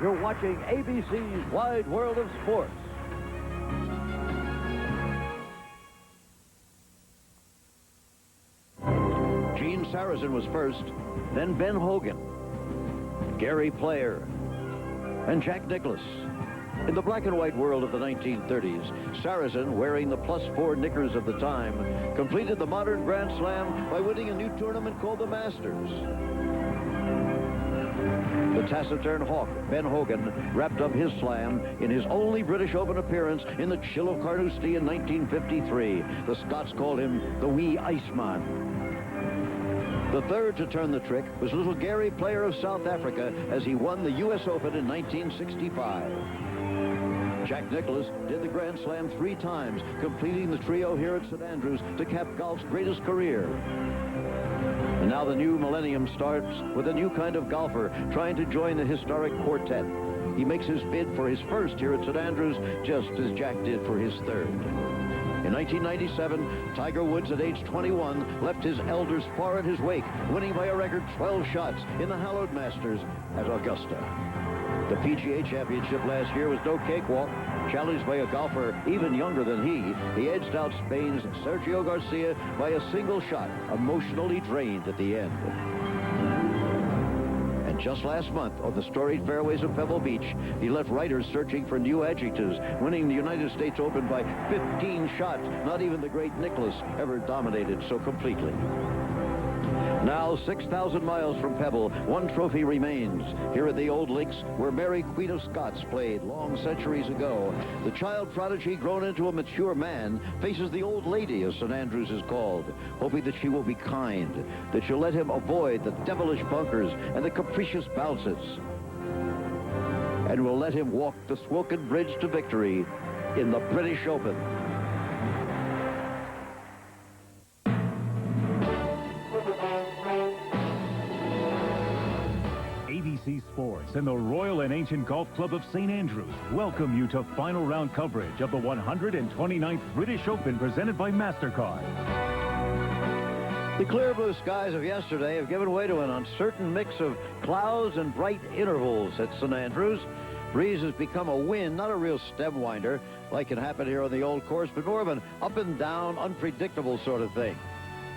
You're watching ABC's Wide World of Sports. Gene Sarazen was first, then Ben Hogan, Gary Player, and Jack Nicklaus. In the black and white world of the 1930s, Sarazen, wearing the +4 knickers of the time, completed the modern Grand Slam by winning a new tournament called the Masters. The taciturn hawk, Ben Hogan, wrapped up his slam in his only British Open appearance in the chill of Carnoustie in 1953. The Scots called him the Wee Iceman. The third to turn the trick was little Gary Player of South Africa as he won the U.S. Open in 1965. Jack Nicklaus did the Grand Slam 3 times, completing the trio here at St. Andrews to cap golf's greatest career. And now the new millennium starts with a new kind of golfer trying to join the historic quartet. He makes his bid for his first here at St. Andrews, just as Jack did for his third. In 1997, Tiger Woods, at age 21, left his elders far in his wake, winning by a record 12 shots in the hallowed Masters at Augusta. The PGA Championship last year was no cakewalk. Challenged by a golfer even younger than he edged out Spain's Sergio Garcia by a single shot, emotionally drained at the end. And just last month, on the storied fairways of Pebble Beach, he left writers searching for new adjectives, winning the United States Open by 15 shots. Not even the great Nicklaus ever dominated so completely. Now, 6,000 miles from Pebble, one trophy remains. Here at the old links where Mary, Queen of Scots, played long centuries ago. The child prodigy, grown into a mature man, faces the old lady, as St. Andrews is called, hoping that she will be kind, that she'll let him avoid the devilish bunkers and the capricious bounces, and will let him walk the Swoken Bridge to victory in the British Open. ABC Sports and the Royal and Ancient Golf Club of St. Andrews welcome you to final round coverage of the 129th British Open presented by MasterCard. The clear blue skies of yesterday have given way to an uncertain mix of clouds and bright intervals at St. Andrews. Breeze has become a wind, not a real stem winder like can happen here on the old course, but more of an up and down, unpredictable sort of thing.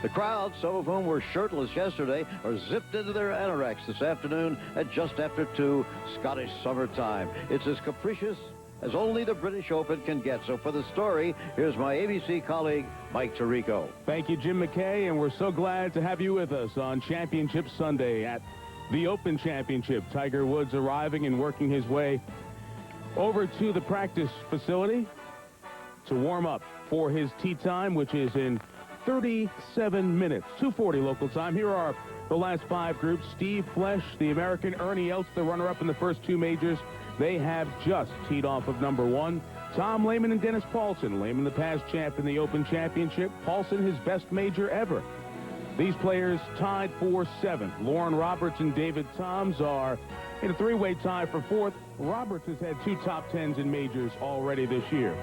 The crowd, some of whom were shirtless yesterday, are zipped into their anoraks this afternoon at just after 2 Scottish summertime. It's as capricious as only the British Open can get. So for the story, here's my ABC colleague, Mike Tirico. Thank you, Jim McKay, and we're so glad to have you with us on Championship Sunday at the Open Championship. Tiger Woods arriving and working his way over to the practice facility to warm up for his tee time, which is in 37 minutes, 2:40 local time. Here are the last 5 groups. Steve Flesch, the American, Ernie Els, the runner-up in the first 2 majors. They have just teed off of number 1. Tom Lehman and Dennis Paulson. Lehman, the past champ in the Open Championship. Paulson, his best major ever. These players tied for 7th. Lauren Roberts and David Toms are in a 3-way tie for 4th. Roberts has had 2 top 10s in majors already this year.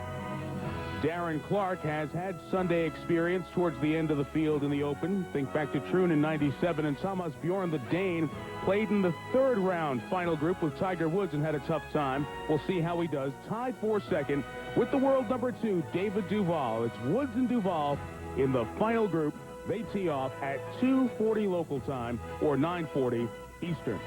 Darren Clark has had Sunday experience towards the end of the field in the Open. Think back to Troon in '97, and Thomas Bjorn, the Dane, played in the 3rd round final group with Tiger Woods and had a tough time. We'll see how he does. Tied for 2nd with the world number 2, David Duval. It's Woods and Duval in the final group. They tee off at 2:40 local time or 9:40 Eastern.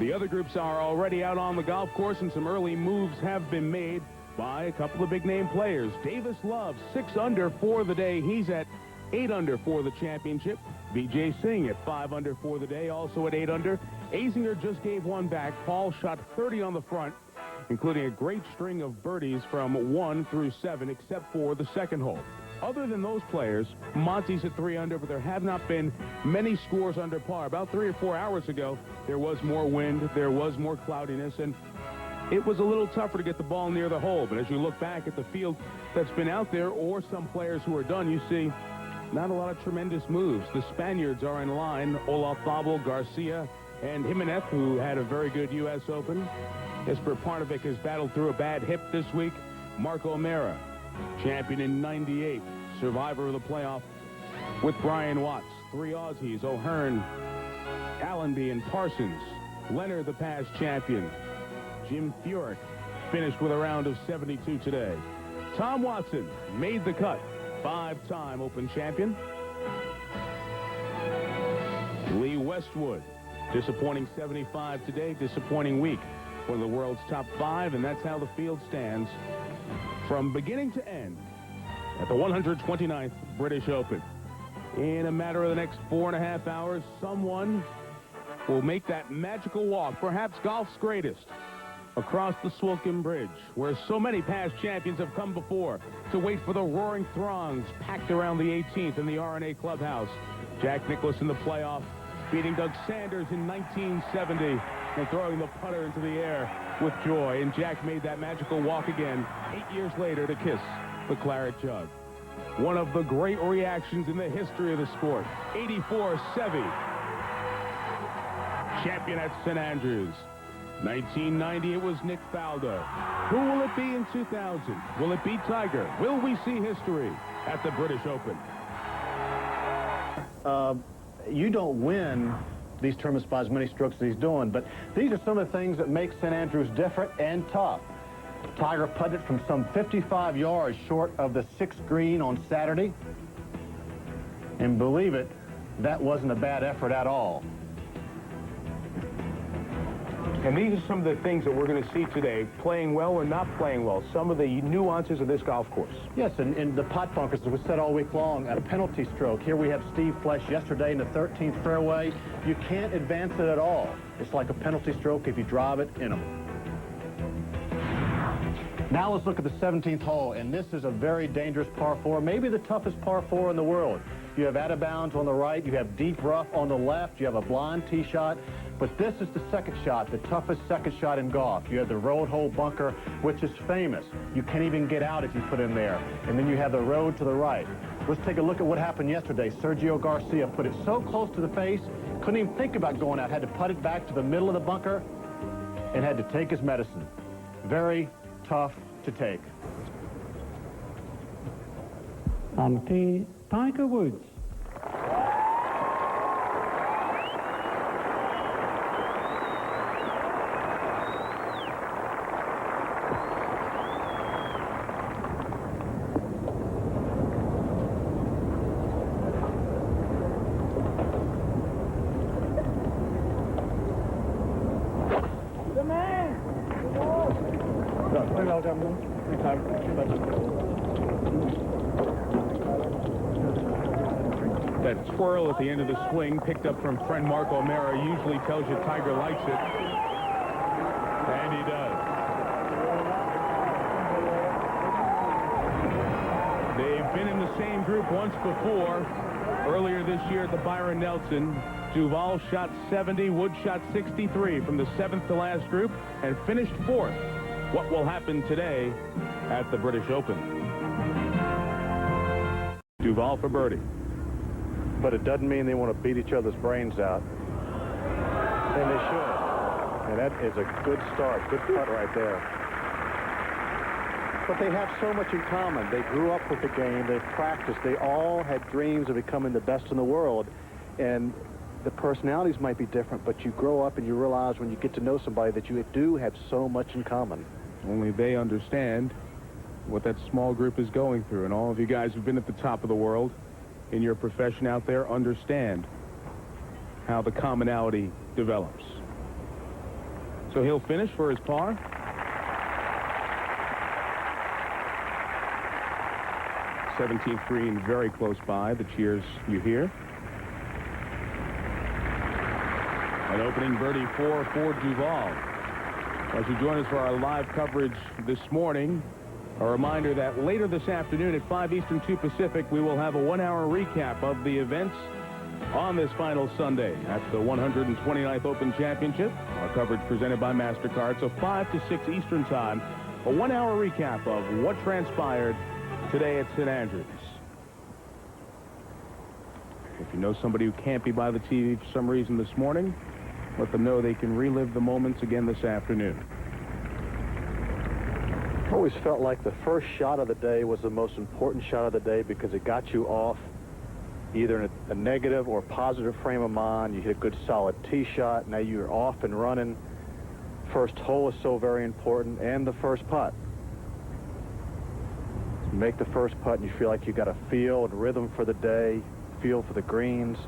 The other groups are already out on the golf course, and some early moves have been made by a couple of big-name players. Davis Love, 6 under for the day. He's at 8 under for the championship. Vijay Singh at 5 under for the day, also at 8 under. Azinger just gave 1 back. Paul shot 30 on the front, including a great string of birdies from 1 through 7, except for the 2nd hole. Other than those players, Monty's at 3 under, but there have not been many scores under par. About 3 or 4 hours ago, there was more wind, there was more cloudiness, and it was a little tougher to get the ball near the hole. But as you look back at the field that's been out there, or some players who are done, you see not a lot of tremendous moves. The Spaniards are in line. Olazabal, Garcia, and Jimenez, who had a very good U.S. Open. Jesper Parnevik has battled through a bad hip this week. Mark O'Mara, champion in '98, survivor of the playoff with Brian Watts. 3 Aussies, O'Hearn, Allenby, and Parsons. Leonard, the past champion. Jim Furyk finished with a round of 72 today. Tom Watson made the cut, 5-time Open champion. Lee Westwood, disappointing 75 today, disappointing week. One of the world's top 5, and that's how the field stands from beginning to end at the 129th British Open. In a matter of the next 4.5 hours, someone will make that magical walk, perhaps golf's greatest, across the Swilcan Bridge, where so many past champions have come before to wait for the roaring throngs packed around the 18th in the R&A Clubhouse. Jack Nicklaus in the playoff, beating Doug Sanders in 1970 and throwing the putter into the air with joy. And Jack made that magical walk again 8 years later to kiss the claret jug. One of the great reactions in the history of the sport. 84 Seve, champion at St. Andrews. 1990, it was Nick Faldo. Who will it be in 2000? Will it be Tiger? Will we see history at the British Open? You don't win these tournaments by as many strokes as he's doing, but these are some of the things that make St. Andrews different and tough. Tiger putted from some 55 yards short of the 6th green on Saturday. And believe it, that wasn't a bad effort at all. And these are some of the things that we're going to see today, playing well or not playing well, some of the nuances of this golf course. Yes, and the pot bunkers, as we said all week long, a penalty stroke. Here we have Steve Flesh yesterday in the 13th fairway. You can't advance it at all. It's like a penalty stroke if you drive it in them. Now let's look at the 17th hole, and this is a very dangerous par 4, maybe the toughest par 4 in the world. You have out of bounds on the right, you have deep rough on the left, you have a blind tee shot, but this is the second shot, the toughest second shot in golf. You have the road hole bunker, which is famous. You can't even get out if you put in there. And then you have the road to the right. Let's take a look at what happened yesterday. Sergio Garcia put it so close to the face, couldn't even think about going out, had to put it back to the middle of the bunker, and had to take his medicine. Very tough to take. On tee, Tiger Woods. That twirl at the end of the swing, picked up from friend Mark O'Mara, usually tells you Tiger likes it. And he does. They've been in the same group once before. Earlier this year at the Byron Nelson, Duval shot 70, Wood shot 63 from the 7th to last group and finished 4th. What will happen today at the British Open? Duval for birdie. But it doesn't mean they want to beat each other's brains out. And they should. And that is a good start. Good putt right there. But they have so much in common. They grew up with the game. They've practiced. They all had dreams of becoming the best in the world. And the personalities might be different, but you grow up and you realize when you get to know somebody that you do have so much in common. Only they understand what that small group is going through. And all of you guys who've been at the top of the world in your profession out there understand how the commonality develops. So he'll finish for his par. '17th green very close by. The cheers you hear. An opening birdie for Duval. As you join us for our live coverage this morning, a reminder that later this afternoon at 5 Eastern, 2 Pacific, we will have a 1-hour recap of the events on this final Sunday at the 129th Open Championship. Our coverage presented by MasterCard. So 5 to 6 Eastern time, a 1-hour recap of what transpired today at St. Andrews. If you know somebody who can't be by the TV for some reason this morning, let them know they can relive the moments again this afternoon. I always felt like the first shot of the day was the most important shot of the day because it got you off either in a negative or positive frame of mind. You hit a good solid tee shot. Now you're off and running. First hole is so very important, and the first putt. You make the first putt and you feel like you got a feel and rhythm for the day, feel for the greens.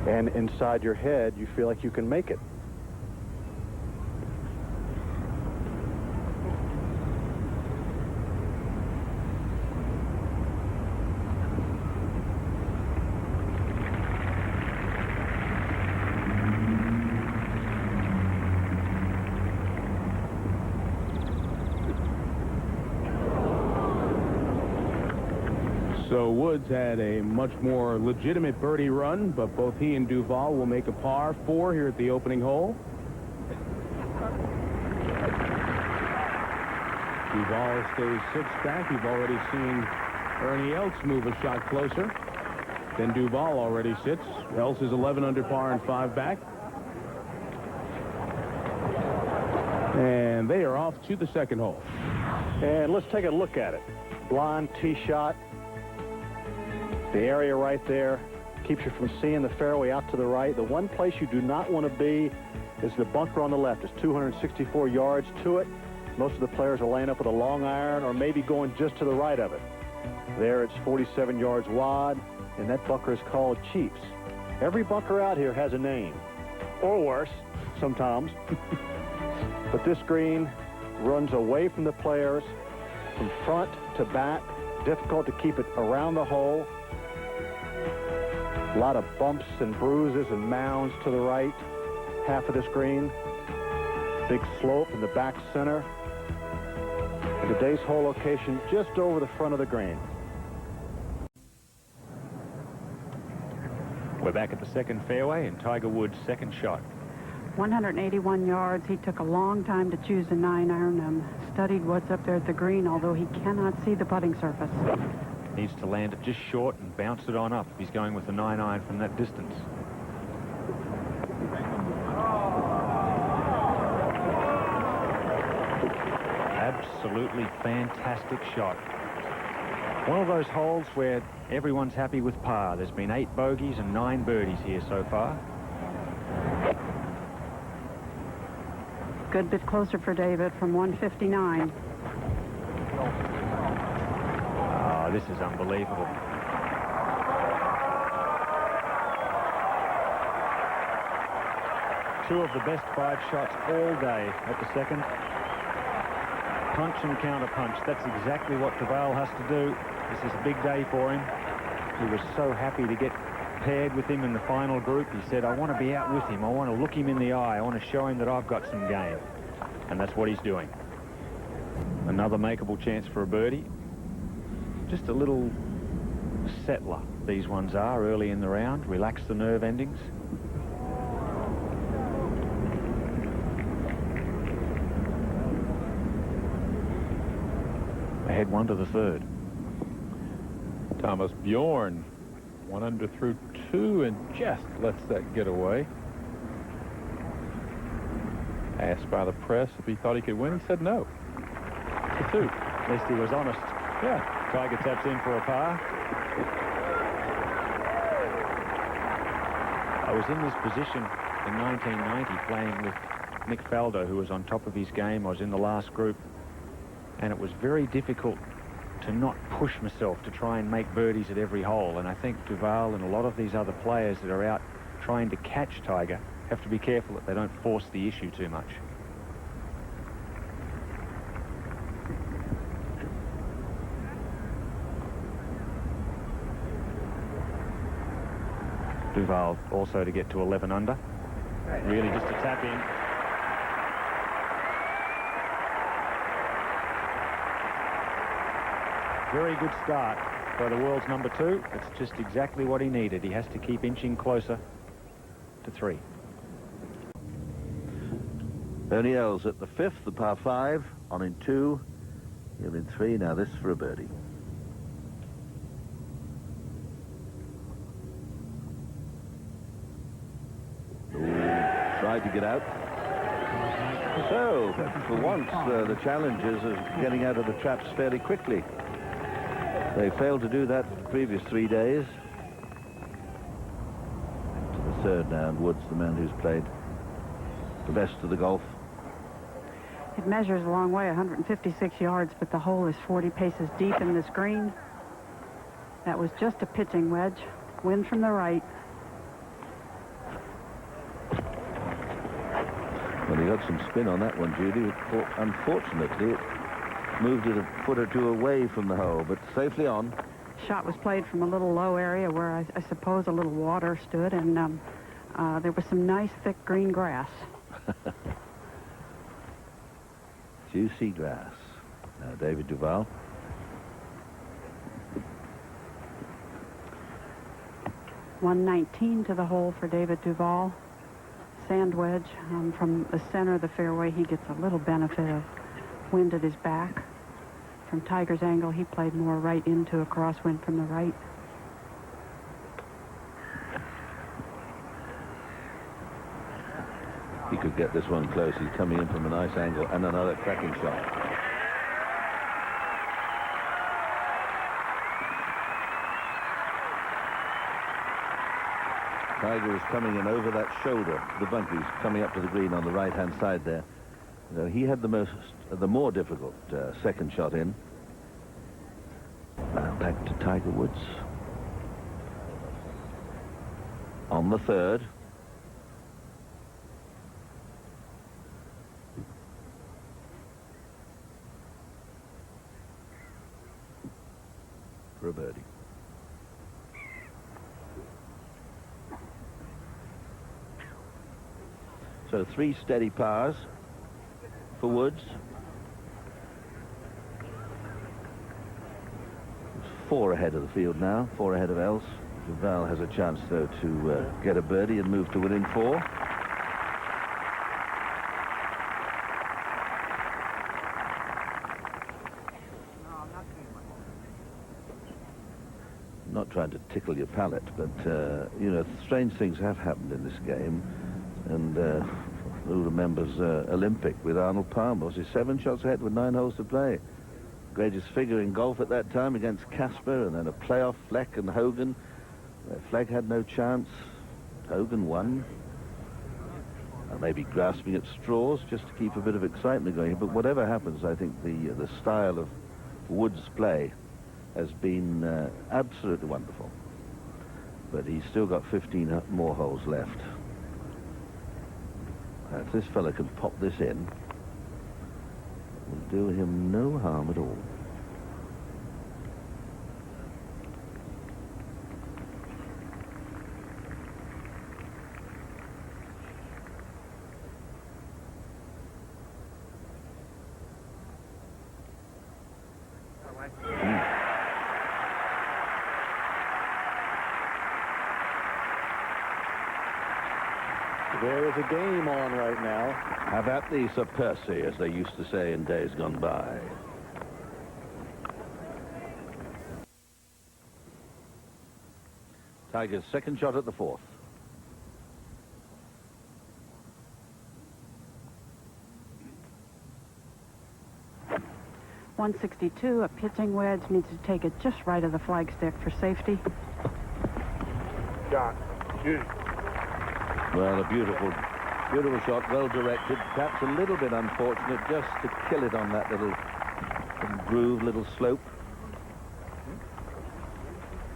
And inside your head, you feel like you can make it. So Woods had a much more legitimate birdie run, but both he and Duval will make a par 4 here at the opening hole. Duval stays 6 back. You've already seen Ernie Els move a shot closer. Then Duval already sits. Els is 11 under par and 5 back. And they are off to the second hole. And let's take a look at it. Blind tee shot. The area right there keeps you from seeing the fairway out to the right. The one place you do not want to be is the bunker on the left. It's 264 yards to it. Most of the players are laying up with a long iron or maybe going just to the right of it. There it's 47 yards wide, and that bunker is called Chiefs. Every bunker out here has a name, or worse, sometimes. But this green runs away from the players, from front to back. Difficult to keep it around the hole. A lot of bumps and bruises and mounds to the right half of this green. Big slope in the back center. And today's hole location just over the front of the green. We're back at the second fairway and Tiger Woods' second shot. 181 yards. He took a long time to choose a 9-iron and studied what's up there at the green, although he cannot see the putting surface. Needs to land it just short and bounce it on up if he's going with a 9-iron from that distance. Absolutely fantastic shot. One of those holes where everyone's happy with par. There's been 8 bogeys and 9 birdies here so far. Good bit closer for David from 159. Oh, this is unbelievable. Two of the best 5 shots all day at the second. Punch and counter punch. That's exactly what Duval has to do. This is a big day for him. He was so happy to get paired with him in the final group. He said, I want to be out with him. I want to look him in the eye. I want to show him that I've got some game. And that's what he's doing. Another makeable chance for a birdie. Just a little settler, these ones are, early in the round. Relax the nerve endings. Ahead 1 to the third. Thomas Bjorn, 1 under through 2, and just lets that get away. Asked by the press if he thought he could win, he said no. To 2. At least he was honest. Yeah. Tiger taps in for a par. I was in this position in 1990 playing with Nick Faldo, who was on top of his game. I was in the last group, and it was very difficult to not push myself to try and make birdies at every hole. And I think Duval and a lot of these other players that are out trying to catch Tiger have to be careful that they don't force the issue too much. Duval also to get to 11 under. Really just a tap in. Very good start by the world's number 2. It's just exactly what he needed. He has to keep inching closer to 3. Ernie Els at the 5th, the par 5, on in 2, he'll in 3. Now this for a birdie. Tried to get out. So, for once, the challenge is getting out of the traps fairly quickly. They failed to do that the previous 3 days. To the third now, and Woods, the man who's played the best of the golf. It measures a long way, 156 yards, but the hole is 40 paces deep in this green. That was just a pitching wedge. Wind from the right. Well, he got some spin on that one, Judy. Unfortunately, it moved it a foot or two away from the hole, but safely on. Shot was played from a little low area where I suppose a little water stood, and there was some nice thick green grass. Juicy grass. Now David Duval. .119 to the hole for David Duval. Sand wedge from the center of the fairway. He gets a little benefit of wind at his back. From Tiger's angle, he played more right into a crosswind from the right. He could get this one close. He's coming in from a nice angle, and another cracking shot. Tiger is coming in over that shoulder, the bunker. He's coming up to the green on the right-hand side there. So he had the more difficult second shot in. Now back to Tiger Woods. On the third. For a birdie. So 3 steady pars for Woods. 4 ahead of the field now, 4 ahead of else. Duval has a chance, though, to get a birdie and move to within 4. Not trying to tickle your palate, but, you know, strange things have happened in this game. And who remembers Olympic with Arnold Palmer? Was he 7 shots ahead with 9 holes to play? Greatest figure in golf at that time against Casper, and then a playoff, Fleck and Hogan. Fleck had no chance. Hogan won. Maybe grasping at straws just to keep a bit of excitement going. But whatever happens, I think the style of Woods' play has been absolutely wonderful. But he's still got 15 more holes left. If this fella can pop this in, it will do him no harm at all. There is a game on right now. Have at thee, Sir Percy, as they used to say in days gone by. Tiger's second shot at the 4th. .162, a pitching wedge, needs to take it just right of the flagstick for safety. Shot. Shoot. Well, a beautiful shot, well directed. Perhaps a little bit unfortunate just to kill it on that little groove, little slope.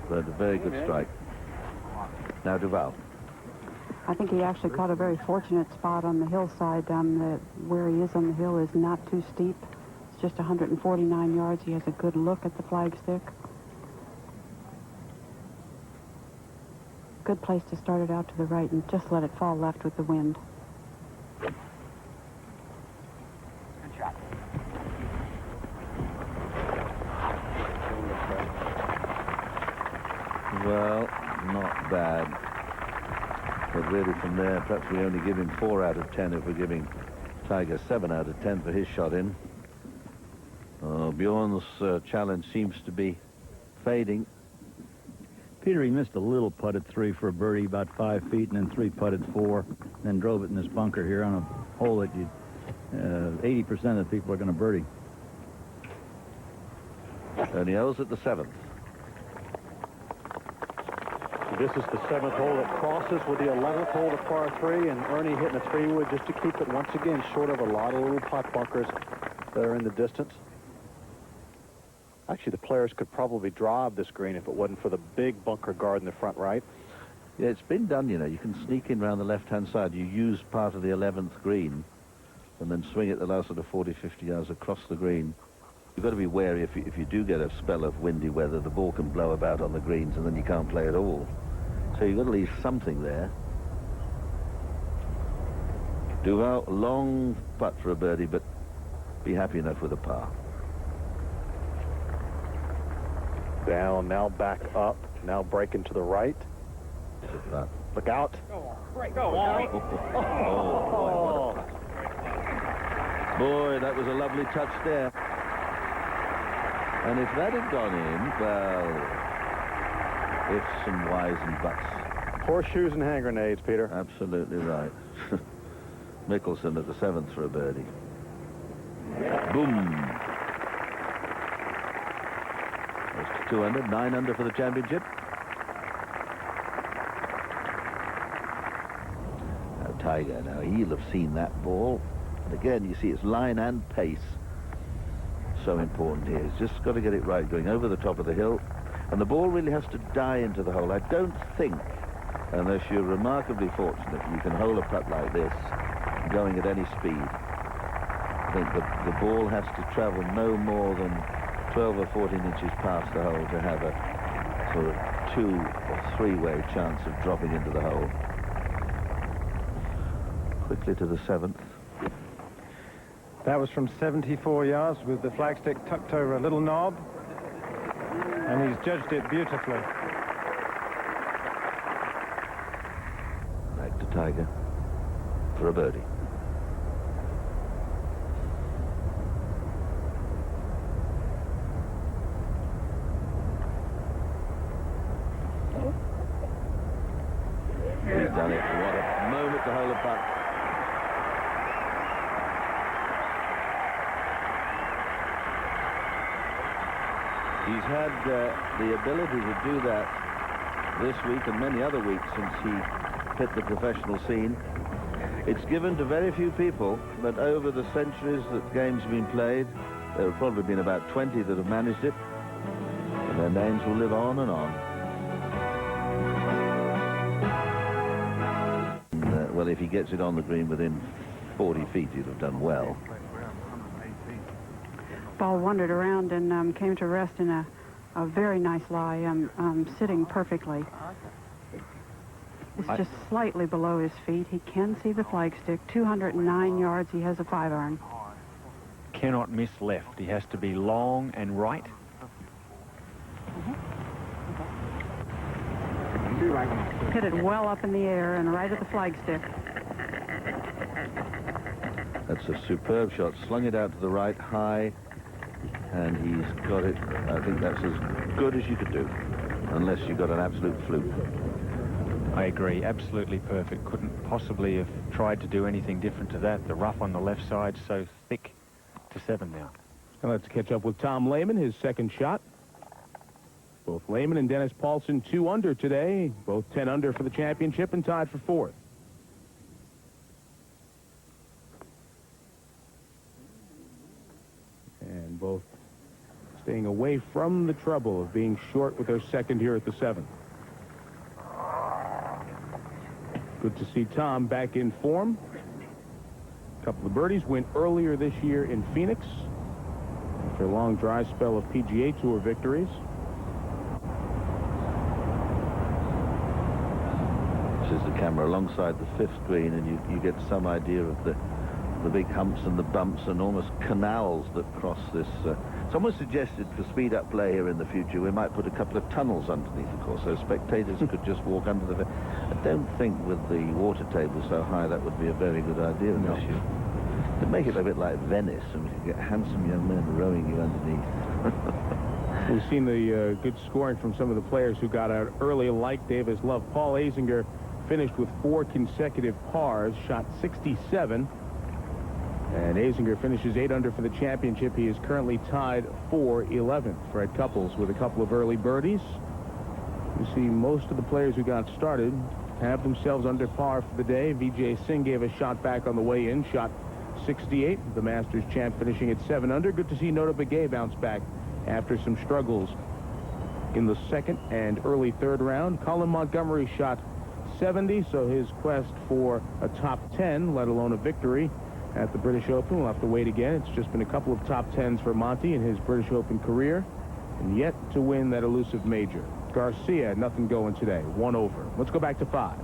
But a very good strike. Now Duval. I think he actually caught a very fortunate spot on the hillside. Where he is on the hill is not too steep. It's just 149 yards. He has a good look at the flagstick. Good place to start it out to the right and just let it fall left with the wind. Good shot. Well, not bad. But really from there, perhaps we only give him 4 out of 10 if we're giving Tiger 7 out of 10 for his shot in. Bjorn's challenge seems to be fading. Peter, he missed a little putt at 3 for a birdie, about 5 feet, and then 3 putted 4, then drove it in this bunker here on a hole that 80% of the people are going to birdie. Tony O's at the 7th. This is the 7th hole that crosses with the 11th hole to par 3, and Ernie hitting a 3-wood just to keep it once again short of a lot of little pot bunkers that are in the distance. Actually, the players could probably drive this green if it wasn't for the big bunker guard in the front right. Yeah, it's been done, you know. You can sneak in around the left-hand side. You use part of the 11th green and then swing it the last sort of 40, 50 yards across the green. You've got to be wary if you do get a spell of windy weather, the ball can blow about on the greens and then you can't play at all. So you've got to leave something there. Duval, long putt for a birdie, but be happy enough with a par. Down, now back up, now breaking to the right. Look out. Go on. Go on. Oh, boy, that was a lovely touch there. And if that had gone in, well, ifs and whys and buts. Horseshoes and hand grenades, Peter. Absolutely right. Mickelson at the 7th for a birdie. Boom. That's 2 under, 9 under for the championship. Now Tiger, now he'll have seen that ball. And again, you see it's line and pace. So important here. He's just got to get it right, going over the top of the hill. And the ball really has to die into the hole. I don't think, unless you're remarkably fortunate, you can hold a putt like this going at any speed. I think the ball has to travel no more than 12 or 14 inches past the hole to have a sort of 2 or 3-way chance of dropping into the hole. Quickly to the 7th. That was from 74 yards with the flagstick tucked over a little knob. And he's judged it beautifully. Back to Tiger for a birdie. He's done it. What a moment to hold a putt. He's had the ability to do that this week and many other weeks since he hit the professional scene. It's given to very few people, but over the centuries that games have been played, there have probably been about 20 that have managed it, and their names will live on and on. And, well, if he gets it on the green within 40 feet, he'd have done well. Ball wandered around and came to rest in a very nice lie, sitting perfectly. It's just slightly below his feet. He can see the flagstick. 209 yards. He has a 5-iron. Cannot miss left. He has to be long and right. Hit it well up in the air and right at the flagstick. That's a superb shot. Slung it out to the right, high. And he's got it. I think that's as good as you could do, unless you got an absolute fluke. I agree. Absolutely perfect. Couldn't possibly have tried to do anything different to that. The rough on the left side so thick to 7 now. Now let's catch up with Tom Lehman, his second shot. Both Lehman and Dennis Paulson 2 under today, both 10 under for the championship and tied for 4th. And both staying away from the trouble of being short with their second here at the 7th. Good to see Tom back in form. A couple of birdies went earlier this year in Phoenix after a long dry spell of PGA Tour victories. This is the camera alongside the 5th green, and you get some idea of the big humps and the bumps and almost canals that cross this. Someone suggested for speed-up play here in the future we might put a couple of tunnels underneath, of course, so spectators could just walk under the... I don't think with the water table so high that would be a very good idea. No. To make it a bit like Venice, and we could get handsome young men rowing you underneath. We've seen the good scoring from some of the players who got out early, like Davis Love. Paul Azinger finished with 4 consecutive pars, shot 67. And Azinger finishes 8 under for the championship. He is currently tied for 11th. Fred Couples with a couple of early birdies. You see most of the players who got started have themselves under par for the day. Vijay Singh gave a shot back on the way in, shot 68. The Masters champ finishing at 7 under. Good to see Nota Begay bounce back after some struggles in the second and early third round. Colin Montgomery shot 70, so his quest for a top 10, let alone a victory at the British Open, will have to wait again. It's just been a couple of top 10s for Monty in his British Open career, and yet to win that elusive major. Garcia, nothing going today, 1 over. Let's go back to 5.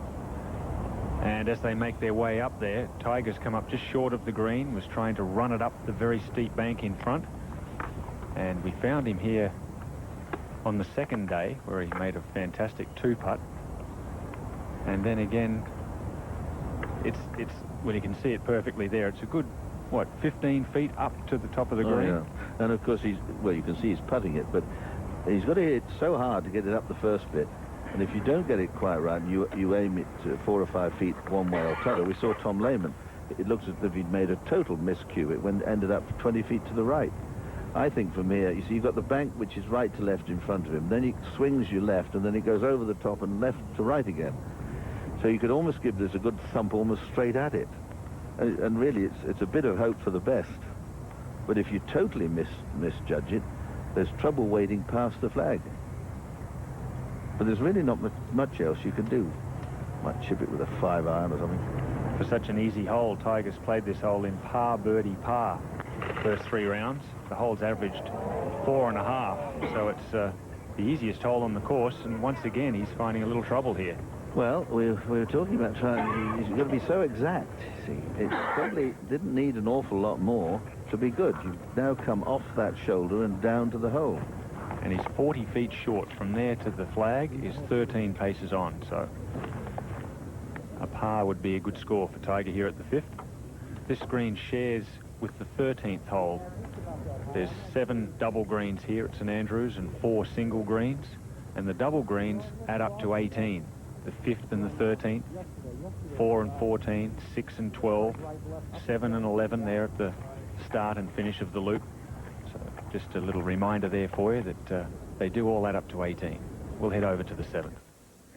And as they make their way up there, Tiger's come up just short of the green, was trying to run it up the very steep bank in front. And we found him here on the second day, where he made a fantastic 2-putt. And then again, it's well, you can see it perfectly there. It's a good, what, 15 feet up to the top of the green. Yeah. And of course, well, you can see he's putting it, but he's got to hit so hard to get it up the first bit. And if you don't get it quite right, you aim it 4 or 5 feet one way or t'other. We saw Tom Lehman. It looks as if he'd made a total miscue. It ended up 20 feet to the right. I think from here, you see, you've got the bank, which is right to left in front of him. Then he swings you left, and then he goes over the top and left to right again. So you could almost give this a good thump almost straight at it. And really, it's a bit of hope for the best. But if you totally misjudge it, there's trouble wading past the flag. But there's really not much else you can do. Might chip it with a 5-iron or something. For such an easy hole, Tiger's played this hole in par, birdie, par. First 3 rounds. The hole's averaged 4.5, so it's the easiest hole on the course, and once again he's finding a little trouble here. Well, we were talking about trying. He's got to be so exact. See, it probably didn't need an awful lot more to be good. You've now come off that shoulder and down to the hole. And he's 40 feet short. From there to the flag is 13 paces on, so a par would be a good score for Tiger here at the 5th. This green shares with the 13th hole. There's 7 double greens here at St Andrews and 4 single greens, and the double greens add up to 18. The 5th and the 13th, 4 and 14, 6 and 12, 7 and 11 there at the start and finish of the loop. So just a little reminder there for you that they do all add up to 18. We'll head over to the 7th.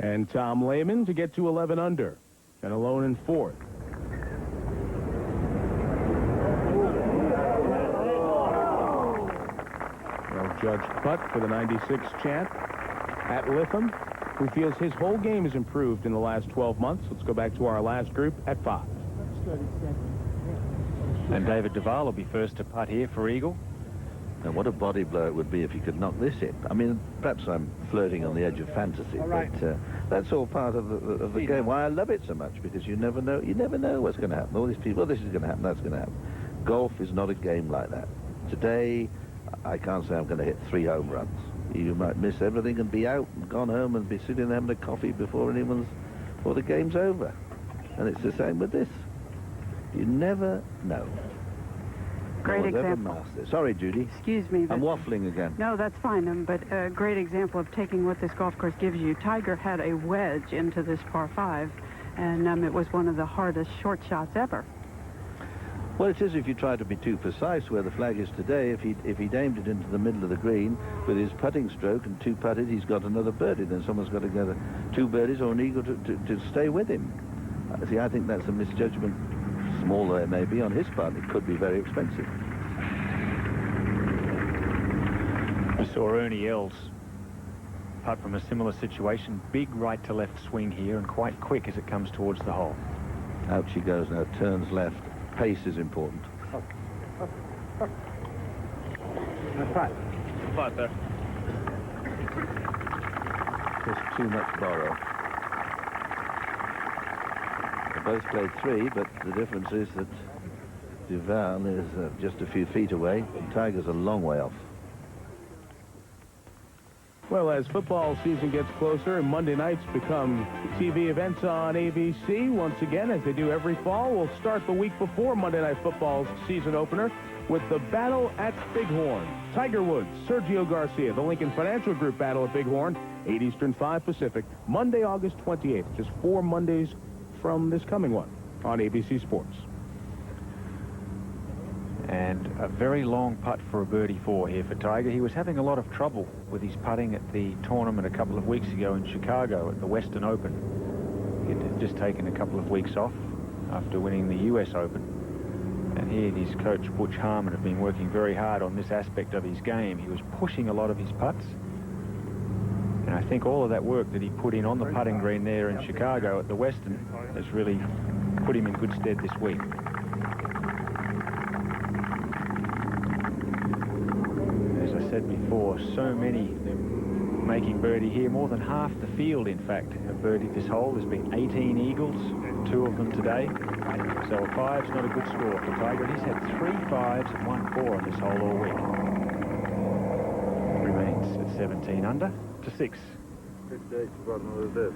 And Tom Lehman to get to 11 under and alone in 4th. Well-judged putt for the 96 champ at Lytham, who feels his whole game has improved in the last 12 months. Let's go back to our last group at 5. And David Duval will be first to putt here for eagle. And what a body blow it would be if he could knock this in. I mean, perhaps I'm flirting on the edge of fantasy, but that's all part of the game. Why I love it so much, because you never know. You never know what's going to happen. All these people, well, this is going to happen, that's going to happen. Golf is not a game like that. Today, I can't say I'm going to hit 3 home runs. You might miss everything and be out and gone home and be sitting there having a coffee before the game's over. And it's the same with this. You never know. Great example. Sorry, Judy. Excuse me. I'm waffling again. No, that's fine. But a great example of taking what this golf course gives you. Tiger had a wedge into this par 5, and it was one of the hardest short shots ever. Well, it is if you try to be too precise where the flag is today. If he'd aimed it into the middle of the green with his putting stroke and 2 putted, he's got another birdie. Then someone's got to get 2 birdies or an eagle to stay with him. See, I think that's a misjudgment. Small though it may be on his part, it could be very expensive. We saw Ernie Els putt from a similar situation. Big right to left swing here and quite quick as it comes towards the hole. Out she goes now, turns left. Pace is important. Putt there. Just too much borrow. They both played 3, but the difference is that Duval is just a few feet away, and Tiger's a long way off. Well, as football season gets closer and Monday nights become TV events on ABC, once again, as they do every fall, we'll start the week before Monday Night Football's season opener with the Battle at Bighorn. Tiger Woods, Sergio Garcia, the Lincoln Financial Group Battle at Bighorn, 8 Eastern, 5 Pacific, Monday, August 28th, just 4 Mondays from this coming one on ABC Sports. And a very long putt for a birdie 4 here for Tiger. He was having a lot of trouble with his putting at the tournament a couple of weeks ago in Chicago at the Western Open. He had just taken a couple of weeks off after winning the US Open. And he and his coach, Butch Harmon, have been working very hard on this aspect of his game. He was pushing a lot of his putts. And I think all of that work that he put in on the putting green there in Chicago at the Western has really put him in good stead this week. As I said before, so many making birdie here. More than half the field, in fact, have birdied this hole. There's been 18 eagles, 2 of them today. So a 5's not a good score for Tiger. He's had 3 5s and 1 4 on this hole all week. Remains at 17 under to 6.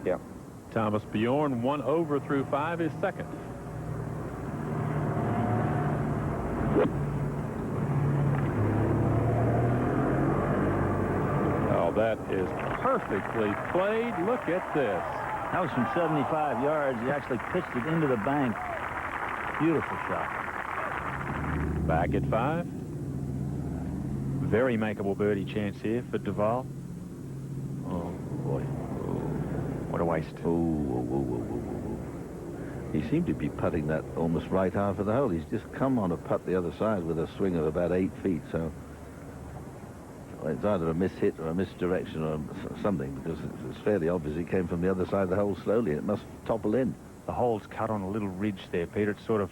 Yeah. Thomas Bjorn 1 over through 5 is second. Oh, that is perfectly played. Look at this. That was from 75 yards. He actually pitched it into the bank. Beautiful shot. Back at 5. Very makeable birdie chance here for Duval. Oh, boy. What a waste. He seemed to be putting that almost right half of the hole. He's just come on a putt the other side with a swing of about 8 feet, so it's either a mishit or a misdirection or something, because it's fairly obvious he came from the other side of the hole slowly. It must topple in. The hole's cut on a little ridge there, Peter. It's sort of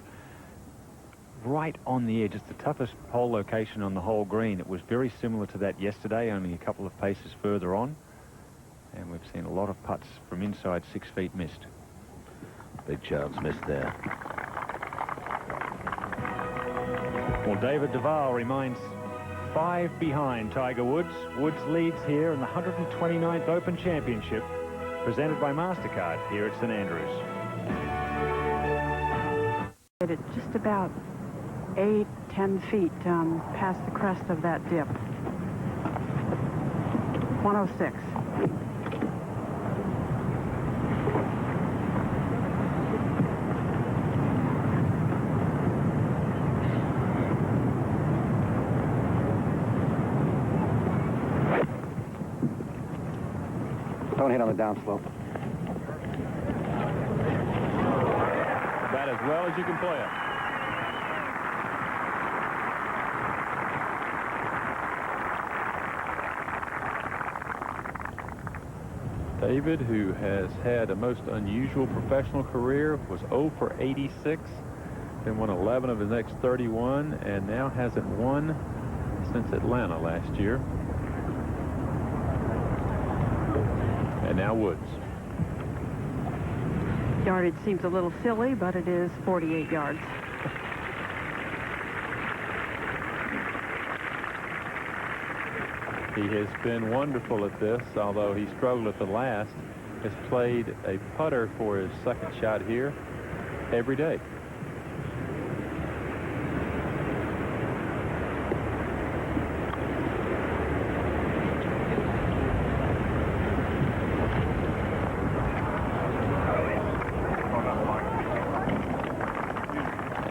right on the edge. It's the toughest hole location on the whole green. It was very similar to that yesterday, only a couple of paces further on. And we've seen a lot of putts from inside 6 feet missed. Big chance missed there. Well, David Duval remains 5 behind Tiger Woods. Woods leads here in the 129th Open Championship, presented by MasterCard here at St Andrews. At just about 8-10 feet past the crest of that dip. 106. Don't hit on the downslope. About as well as you can play it. David, who has had a most unusual professional career, was 0 for 86, then won 11 of his next 31, and now hasn't won since Atlanta last year. And now Woods. Yardage seems a little silly, but it is 48 yards. He has been wonderful at this, although he struggled at the last. Has played a putter for his second shot here every day.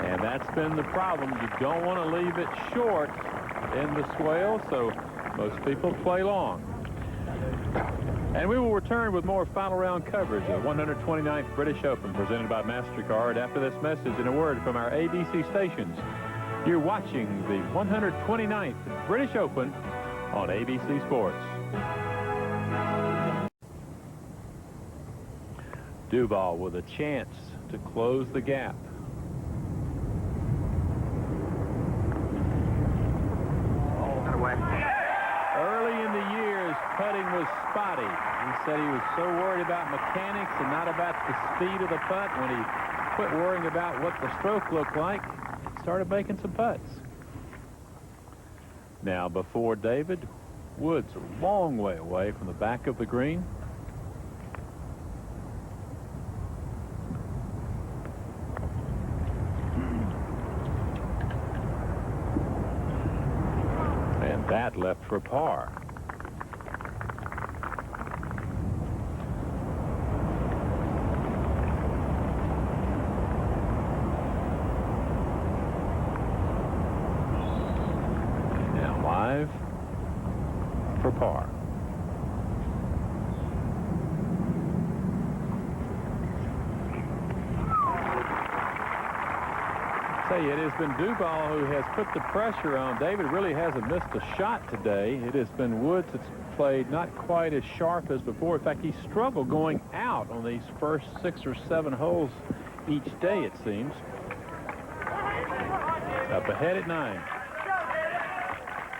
And that's been the problem. You don't want to leave it short in the swale, so most people play long. And we will return with more final round coverage of the 129th British Open presented by MasterCard after this message and a word from our ABC stations. You're watching the 129th British Open on ABC Sports. Duval with a chance to close the gap. Early in the years, putting was spotty. He said he was so worried about mechanics and not about the speed of the putt. When he quit worrying about what the stroke looked like, he started making some putts. Now, before David, Woods a long way away from the back of the green. And that left for par. par. It has been Duval who has put the pressure on. David really hasn't missed a shot today. It has been Woods that's played not quite as sharp as before. In fact, he struggled going out on these first 6 or 7 holes each day, it seems. Up ahead at 9.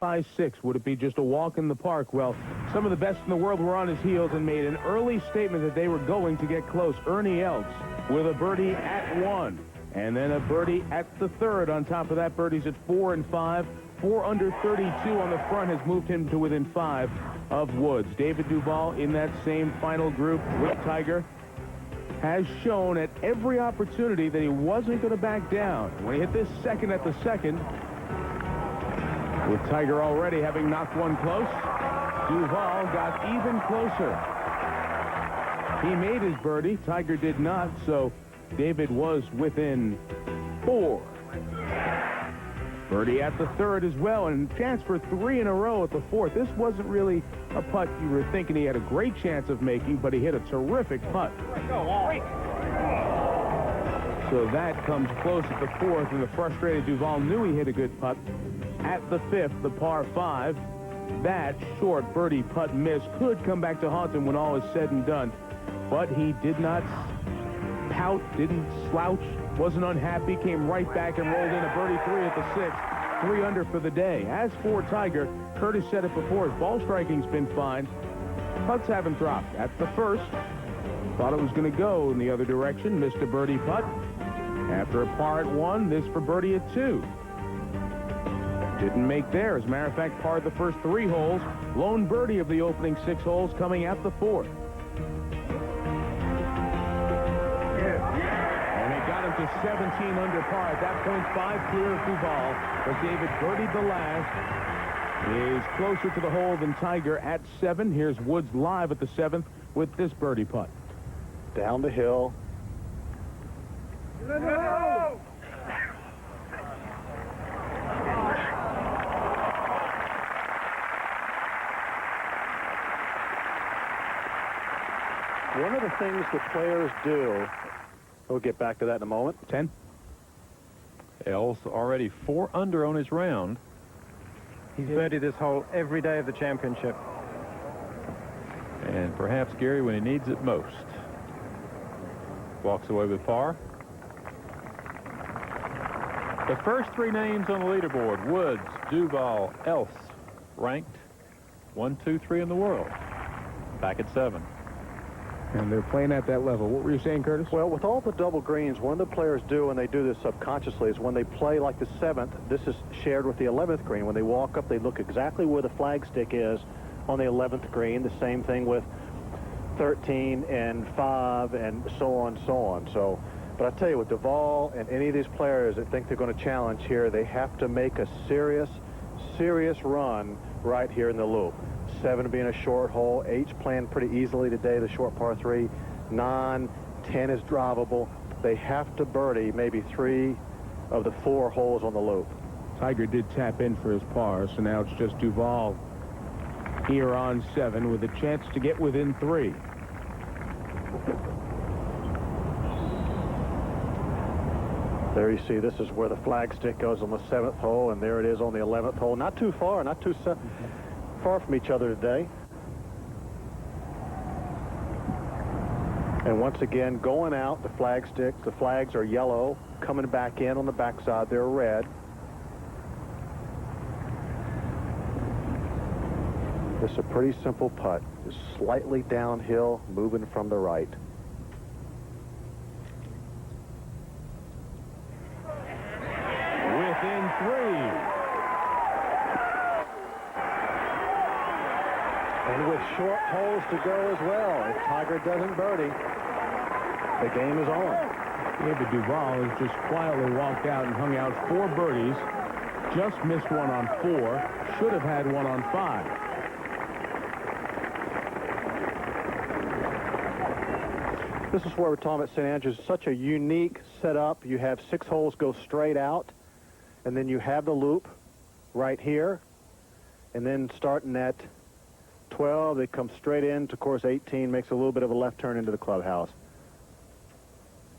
5-6. Would it be just a walk in the park? Well, some of the best in the world were on his heels and made an early statement that they were going to get close. Ernie Els with a birdie at 1. And then a birdie at the 3rd. On top of that, birdies at 4 and 5. 4 under 32 on the front has moved him to within 5 of Woods. David Duval in that same final group with Tiger has shown at every opportunity that he wasn't going to back down. When he hit this second at the second, with Tiger already having knocked one close, Duval got even closer. He made his birdie. Tiger did not, so David was within 4. Birdie at the 3rd as well, and chance for 3 in a row at the 4th. This wasn't really a putt you were thinking he had a great chance of making, but he hit a terrific putt. So that comes close at the 4th, and the frustrated Duval knew he hit a good putt. At the 5th, the par 5, that short birdie putt miss could come back to haunt him when all is said and done, but he did not pout, didn't slouch, wasn't unhappy, came right back and rolled in a birdie 3 at the 6th, 3 under for the day. As for Tiger, Curtis said it before, his ball striking's been fine. Putts haven't dropped. At the 1st, thought it was going to go in the other direction, missed a birdie putt. After a par at 1, this for birdie at 2. Didn't make there. As a matter of fact, parred the first 3 holes. Lone birdie of the opening 6 holes coming at the 4th. To 17 under par. At that point, 5 clear of Duval, but David birdied the last. Is closer to the hole than Tiger at 7. Here's Woods live at the 7th with this birdie putt. Down the hill. One of the things that players do, we'll get back to that in a moment. 10. Els already 4 under on his round. He's birdied this hole every day of the championship. And perhaps, Gary, when he needs it most. Walks away with par. The first 3 names on the leaderboard, Woods, Duval, Els, ranked 1, 2, 3 in the world. Back at 7. And they're playing at that level. What were you saying, Curtis? Well, with all the double greens, one of the players do, and they do this subconsciously, is when they play like the 7th, this is shared with the 11th green. When they walk up, they look exactly where the flagstick is on the 11th green. The same thing with 13 and 5 and so on, so on. So, but I tell you, with Duval and any of these players that think they're going to challenge here, they have to make a serious run right here in the loop. 7 being a short hole, 8's playing pretty easily today, the short par 3. 9, 10 is drivable. They have to birdie maybe 3 of the 4 holes on the loop. Tiger did tap in for his par, so now it's just Duval here on 7 with a chance to get within 3. There you see, this is where the flagstick goes on the 7th hole, and there it is on the 11th hole. Not too far, not too far from each other today. And once again, going out, the flagstick, the flags are yellow. Coming back in on the backside, they're red. It's a pretty simple putt. Just slightly downhill, moving from the right. Within 3. And with short holes to go as well, if Tiger doesn't birdie, the game is on. David Duval has just quietly walked out and hung out 4 birdies. Just missed one on 4. Should have had one on 5. This is where we're talking about St. Andrews. Such a unique setup. You have 6 holes go straight out, and then you have the loop right here, and then starting at 12, they come straight into course 18, makes a little bit of a left turn into the clubhouse.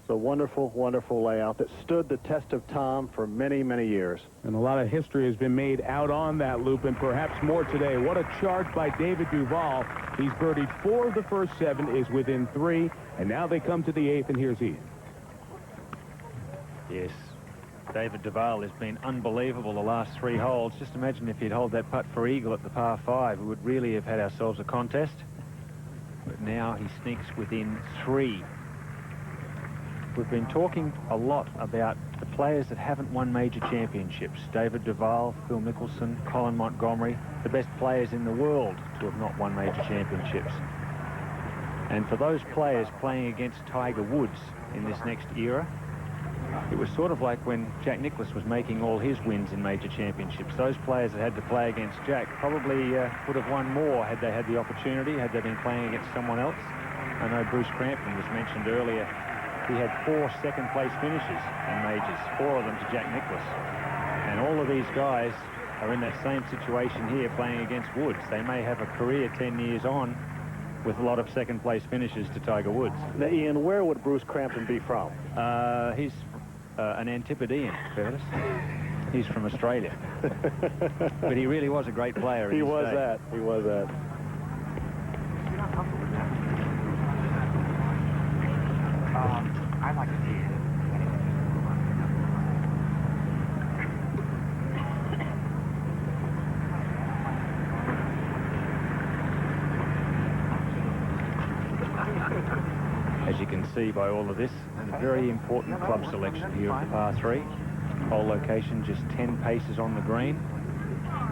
So wonderful, wonderful layout that stood the test of time for many, many years. And a lot of history has been made out on that loop, and perhaps more today. What a charge by David Duval. He's birdied 4 of the first 7, is within 3, and now they come to the 8th, and here's Ian. Yes, David Duval has been unbelievable the last 3 holes. Just imagine if he'd hold that putt for eagle at the par 5, we would really have had ourselves a contest. But now he sneaks within 3. We've been talking a lot about the players that haven't won major championships. David Duval, Phil Mickelson, Colin Montgomery, the best players in the world to have not won major championships. And for those players playing against Tiger Woods in this next era, it was sort of like when Jack Nicklaus was making all his wins in major championships. Those players that had to play against Jack probably would have won more had they had the opportunity, had they been playing against someone else. I know Bruce Crampton was mentioned earlier. He had 4 second-place finishes in majors, 4 of them to Jack Nicklaus. And all of these guys are in that same situation here playing against Woods. They may have a career 10 years on with a lot of second-place finishes to Tiger Woods. Now, Ian, where would Bruce Crampton be from? He's an Antipodean, Curtis. He's from Australia. But he really was a great player. He was that. He was that. I'd like to see it. As you can see by all of this, a very important club selection here at the par 3. Hole location just 10 paces on the green.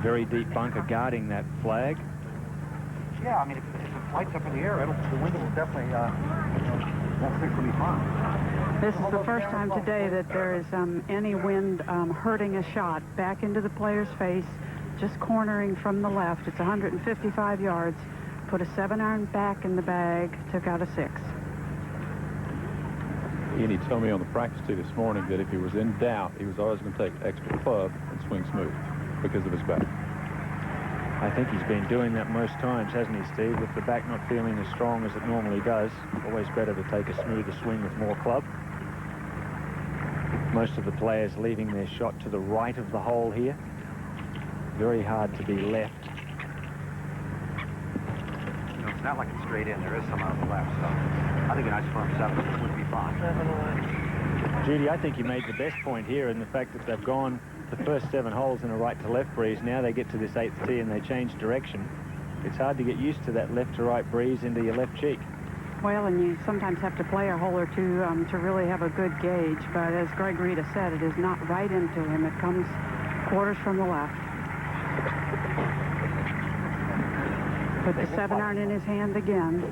Very deep bunker guarding that flag. Yeah, I mean, if it lights up in the air, the wind will definitely, that thing will be fine. This is the first time today that there is any wind hurting a shot back into the player's face, just cornering from the left. It's 155 yards. Put a 7-iron back in the bag, took out a 6. Ian, he told me on the practice tee this morning that if he was in doubt, he was always going to take extra club and swing smooth because of his back. I think he's been doing that most times, hasn't he, Steve? With the back not feeling as strong as it normally does. Always better to take a smoother swing with more club. Most of the players leaving their shot to the right of the hole here. Very hard to be left. You know, it's not like it's straight in. There is some on the left, so I think a nice firm 7 would be fine. Judy, I think you made the best point here in the fact that they've gone the first 7 holes in a right-to-left breeze. Now they get to this 8th tee and they change direction. It's hard to get used to that left-to-right breeze into your left cheek. Well, and you sometimes have to play a hole or two to really have a good gauge. But as Greg Rita said, it is not right into him. It comes quarters from the left. Put the 7-iron in his hand again.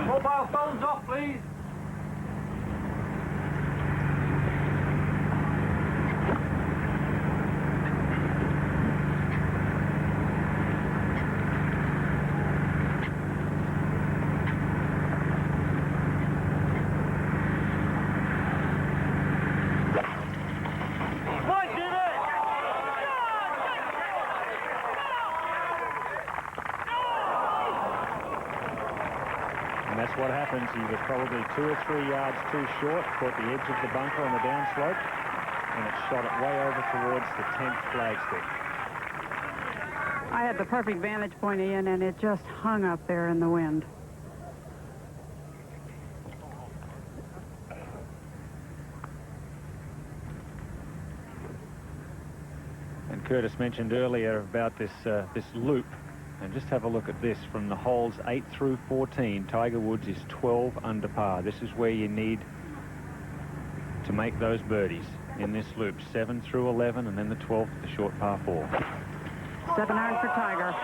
Mobile phones off, please. What happens, he was probably 2 or 3 yards too short, caught the edge of the bunker on the downslope, and it shot it way over towards the 10th flagstick. I had the perfect vantage point, Ian, and it just hung up there in the wind. And Curtis mentioned earlier about this loop. And just have a look at this. From the holes 8 through 14, Tiger Woods is 12 under par. This is where you need to make those birdies in this loop. 7 through 11, and then the 12th, the short par 4. 7-iron for Tiger.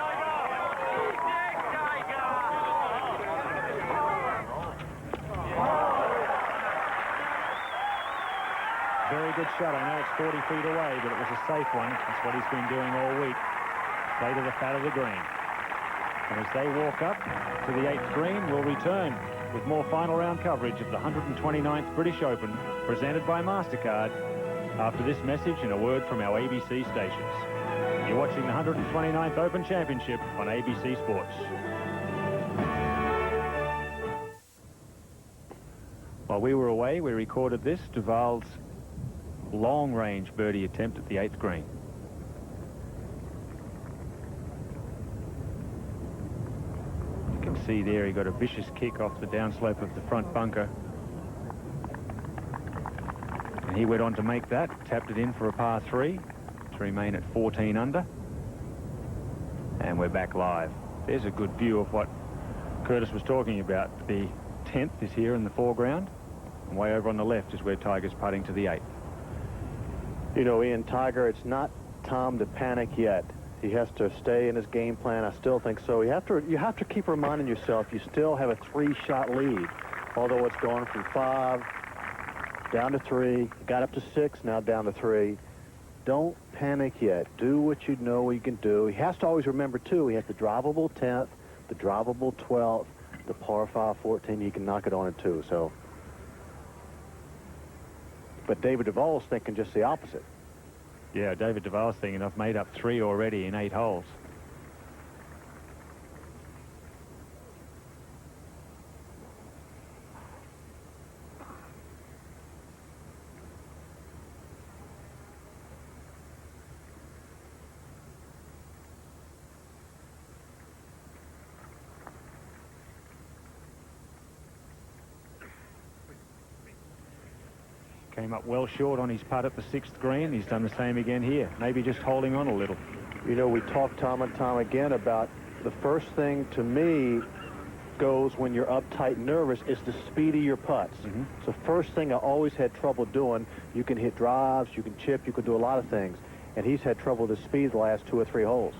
Very good shot. I know it's 40 feet away, but it was a safe one. That's what he's been doing all week. Play to the fat of the green. And as they walk up to the 8th green, we'll return with more final round coverage of the 129th British Open, presented by MasterCard after this message and a word from our ABC stations. You're watching the 129th Open Championship on ABC Sports. While we were away, we recorded this, Duval's long-range birdie attempt at the 8th green. You can see there he got a vicious kick off the downslope of the front bunker. And he went on to make that, tapped it in for a par 3 to remain at 14 under. And we're back live. There's a good view of what Curtis was talking about. The 10th is here in the foreground, and way over on the left is where Tiger's putting to the 8th. You know, Ian, Tiger, it's not time to panic yet. He has to stay in his game plan. I still think so. You have to keep reminding yourself you still have a 3-shot lead, although it's gone from 5 down to 3, got up to 6, now down to 3. Don't panic yet. Do what you know you can do. He has to always remember, too, he has the drivable 10th, the drivable 12th, the par 5 14. He can knock it on it, too. So, but David Duval's thinking just the opposite. Yeah, David Duval's thinking, I've made up 3 already in 8 holes. Came up well short on his putt at the 6th green. He's done the same again here. Maybe just holding on a little. You know, we talk time and time again about the first thing to me goes when you're uptight and nervous is the speed of your putts. It's the first thing I always had trouble doing. You can hit drives, you can chip, you can do a lot of things. And he's had trouble with his speed the last 2 or 3 holes.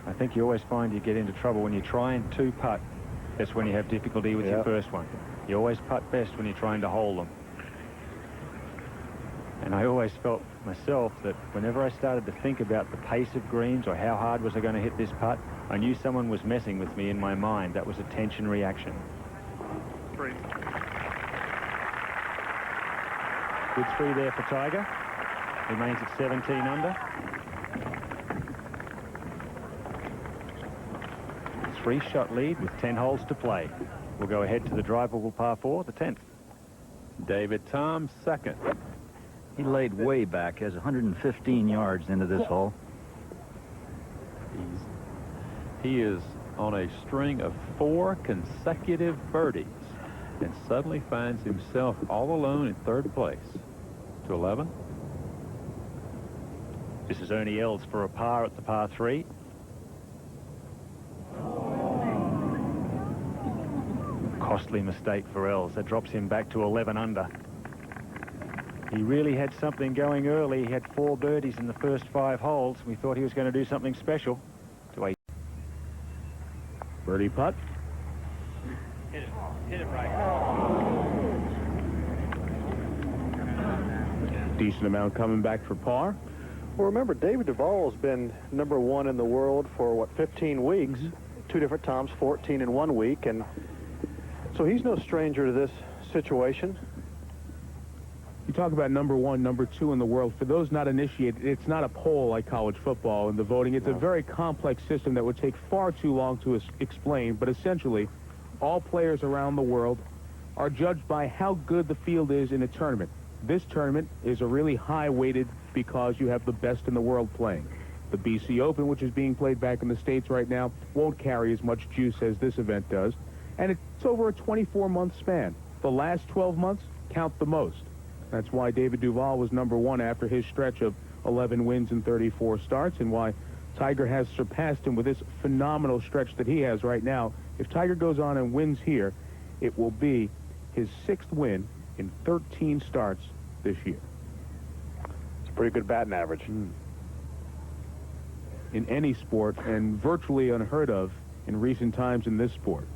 I think you always find you get into trouble when you try and 2-putt. That's when you have difficulty with your first one. You always putt best when you're trying to hold them. And I always felt myself that whenever I started to think about the pace of greens or how hard was I going to hit this putt, I knew someone was messing with me in my mind. That was a tension reaction. 3. Good 3 there for Tiger. Remains at 17 under. 3-shot lead with 10 holes to play. We'll go ahead to the drivable par 4, the 10th. David Tom, second. He laid way back, has 115 yards into this hole. He is on a string of 4 consecutive birdies and suddenly finds himself all alone in 3rd place. To 11. This is Ernie Els for a par at the par 3. Costly mistake for Els. That drops him back to 11 under. He really had something going early. He had 4 birdies in the first 5 holes. We thought he was going to do something special. To 8. Birdie putt. Hit it right. Decent amount coming back for par. Well, remember, David Duval has been #1 in the world for, what, 15 weeks? 2 different times, 14 in 1 week. And so he's no stranger to this situation. You talk about #1, #2 in the world. For those not initiated, it's not a poll like college football in the voting. It's a very complex system that would take far too long to explain. But essentially, all players around the world are judged by how good the field is in a tournament. This tournament is a really high-weighted because you have the best in the world playing. The BC Open, which is being played back in the States right now, won't carry as much juice as this event does. And it's over a 24-month span. The last 12 months count the most. That's why David Duval was #1 after his stretch of 11 wins and 34 starts, and why Tiger has surpassed him with this phenomenal stretch that he has right now. If Tiger goes on and wins here, it will be his 6th win in 13 starts this year. It's a pretty good batting average. In any sport, and virtually unheard of in recent times in this sport.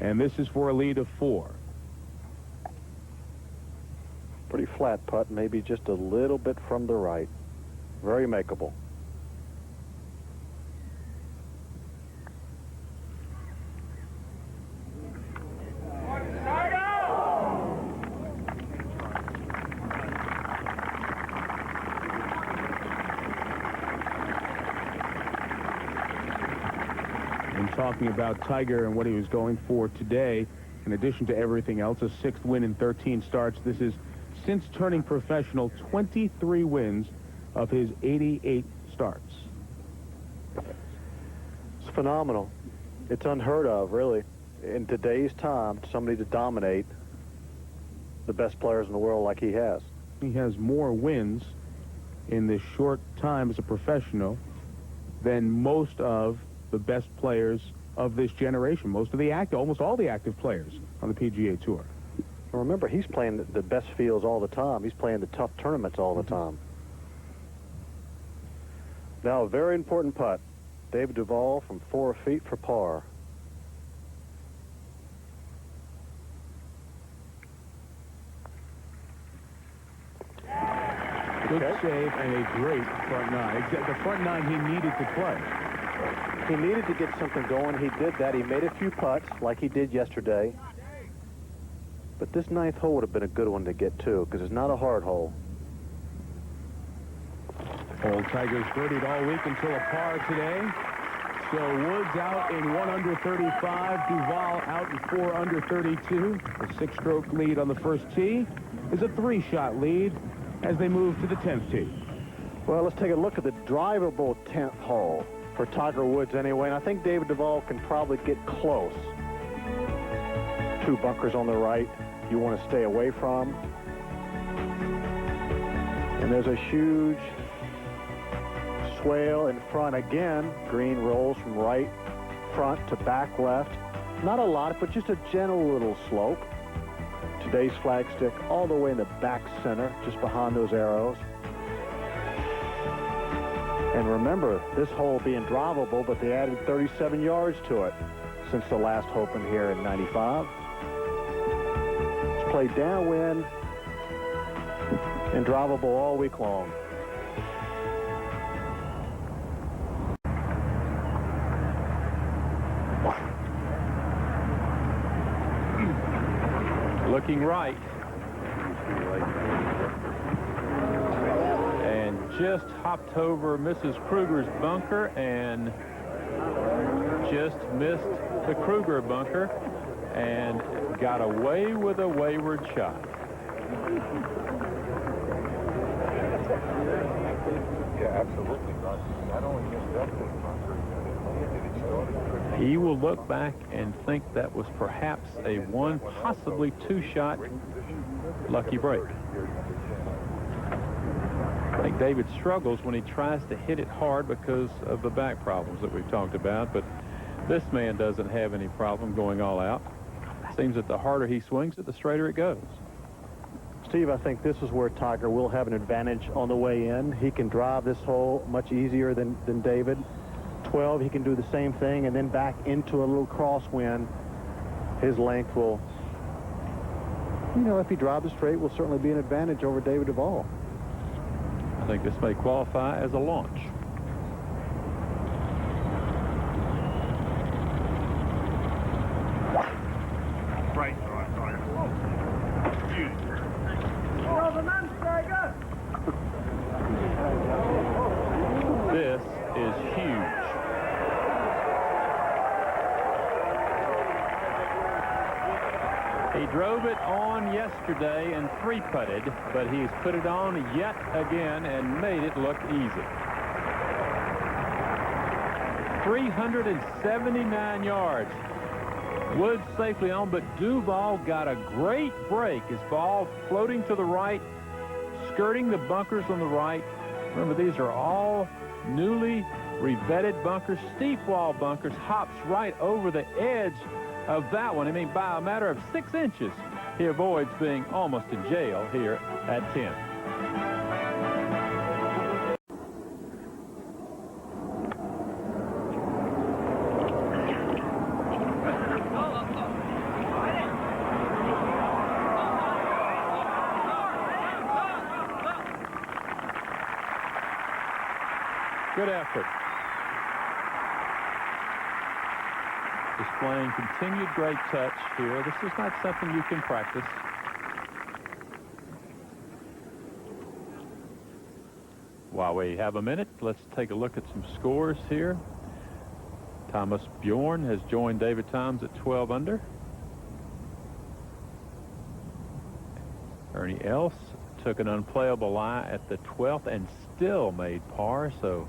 And this is for a lead of 4. Pretty flat putt, maybe just a little bit from the right. Very makeable. in talking about Tiger and what he was going for today. In addition to everything else, a 6th win in 13 starts. This is, since turning professional, 23 wins of his 88 starts. It's phenomenal. It's unheard of, really, in today's time, somebody to dominate the best players in the world like he has. He has more wins in this short time as a professional than most of the best players of this generation. Almost all the active players on the PGA Tour. Remember, he's playing the best fields all the time. He's playing the tough tournaments all the time. Now, a very important putt. David Duval from 4 feet for par. Good save and a great front nine. The front nine he needed to play. He needed to get something going. He did that. He made a few putts like he did yesterday. But this 9th hole would have been a good one to get to, because it's not a hard hole. Old Tigers birdied all week until a par today. So Woods out in 1 under 35. Duval out in 4 under 32. The 6-stroke lead on the first tee is a 3-shot lead as they move to the 10th tee. Well, let's take a look at the drivable 10th hole for Tiger Woods anyway. And I think David Duval can probably get close. 2 bunkers on the right you want to stay away from. And there's a huge swale in front again. Green rolls from right front to back left. Not a lot, but just a gentle little slope. Today's flagstick all the way in the back center, just behind those arrows. And remember, this hole being drivable, but they added 37 yards to it since the last Open here in '95. It's played downwind and drivable all week long. Looking right. And just hopped over Mrs. Kruger's bunker and just missed the Kruger bunker and got away with a wayward shot. Yeah, absolutely. Not only missed that bunker, he will look back and think that was perhaps a 1, possibly 2-shot lucky break. I think David struggles when he tries to hit it hard because of the back problems that we've talked about, but this man doesn't have any problem going all out. Seems that the harder he swings it, the straighter it goes. Steve, I think this is where Tiger will have an advantage on the way in. He can drive this hole much easier than David. 12, he can do the same thing, and then back into a little crosswind. His length will, if he drives it straight, will certainly be an advantage over David Duval. I think this may qualify as a launch. right. This is huge. He drove it on yesterday and 3-putted, but he's put it on yet again and made it look easy. 379 yards. Woods safely on, but Duval got a great break. His ball floating to the right, skirting the bunkers on the right. Remember, these are all newly revetted bunkers, steep wall bunkers, hops right over the edge of that one. I mean, by a matter of 6 inches, he avoids being almost in jail here at 10. Good effort. Displaying continued great touch here. This is not something you can practice. While we have a minute, let's take a look at some scores here. Thomas Bjorn has joined David Toms at 12 under. Ernie Els took an unplayable lie at the 12th and still made par, so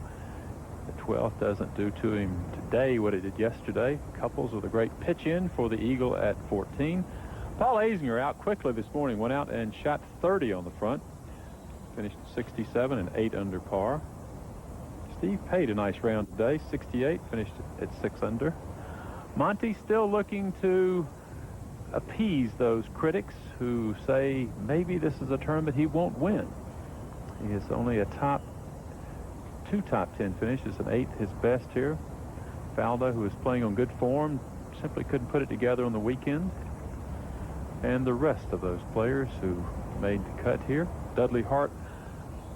the 12th doesn't do to him today what it did yesterday. Couples with a great pitch in for the Eagle at 14. Paul Azinger out quickly this morning, went out and shot 30 on the front. Finished 67 and 8 under par. Steve Pate a nice round today, 68, finished at 6 under. Monty still looking to appease those critics who say maybe this is a tournament he won't win. He is only a two top 10 finishes, an 8th his best here. Faldo, who is playing on good form, simply couldn't put it together on the weekend. And the rest of those players who made the cut here. Dudley Hart,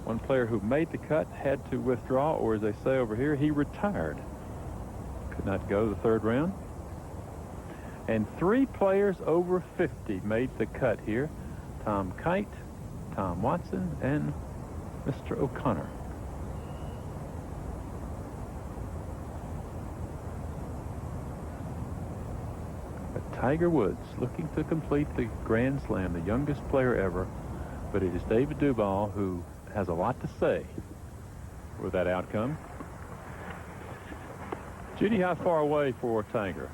one player who made the cut, had to withdraw, or as they say over here, he retired. Could not go the third round. And 3 players over 50 made the cut here. Tom Kite, Tom Watson, and Mr. O'Connor. But Tiger Woods looking to complete the Grand Slam, the youngest player ever. But it is David Duval who has a lot to say with that outcome. Judy, how far away for Tiger?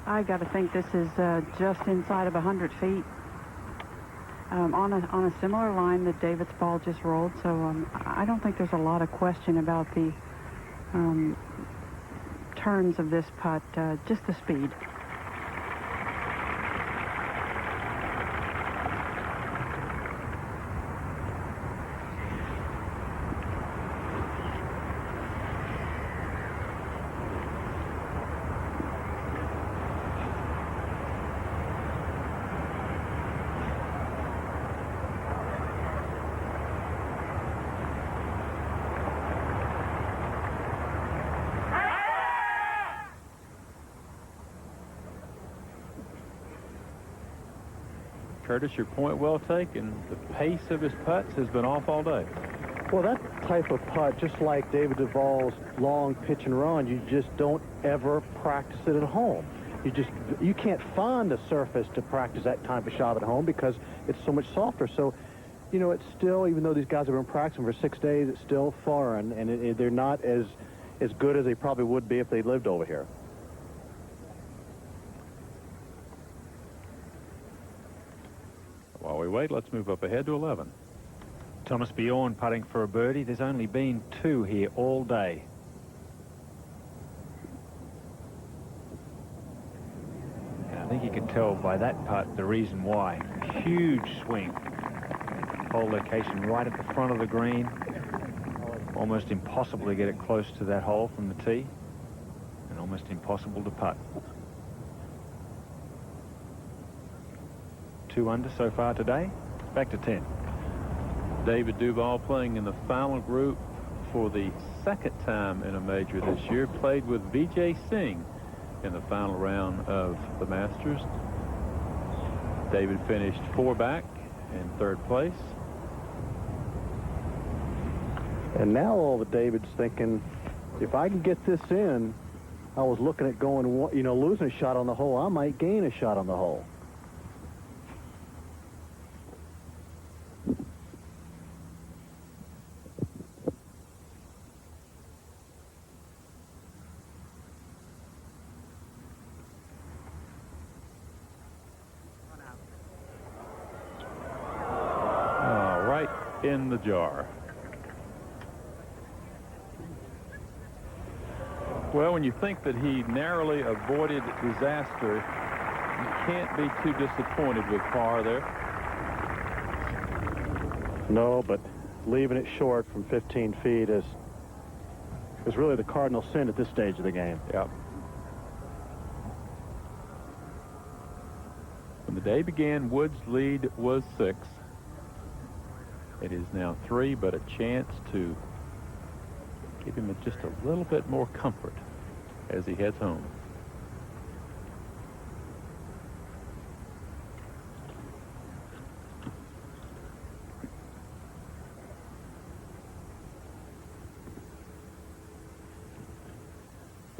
I got to think this is just inside of 100 feet. On a similar line that David's ball just rolled, so I don't think there's a lot of question about the turns of this putt, just the speed. Curtis, your point well taken. The pace of his putts has been off all day. Well, that type of putt, just like David Duval's long pitch and run, you just don't ever practice it at home. You can't find a surface to practice that type of shot at home because it's so much softer. So, you know, it's still, even though these guys have been practicing for 6 days, it's still foreign, and they're not as good as they probably would be if they lived over here. While we wait, let's move up ahead to 11. Thomas Bjorn putting for a birdie. There's only been 2 here all day. And I think you can tell by that putt the reason why. Huge swing. Hole location right at the front of the green. Almost impossible to get it close to that hole from the tee. And almost impossible to putt. 2 under so far today. Back to 10. David Duval playing in the final group for the 2nd time in a major this year. Played with Vijay Singh in the final round of the Masters. David finished 4 back in 3rd place. And now all the David's thinking, if I can get this in, I was looking at going, you know, losing a shot on the hole. I might gain a shot on the hole. In the jar. Well, when you think that he narrowly avoided disaster, you can't be too disappointed with par there. No, but leaving it short from 15 feet is really the cardinal sin at this stage of the game. Yep. When the day began, Woods' lead was 6. It is now 3, but a chance to give him just a little bit more comfort as he heads home.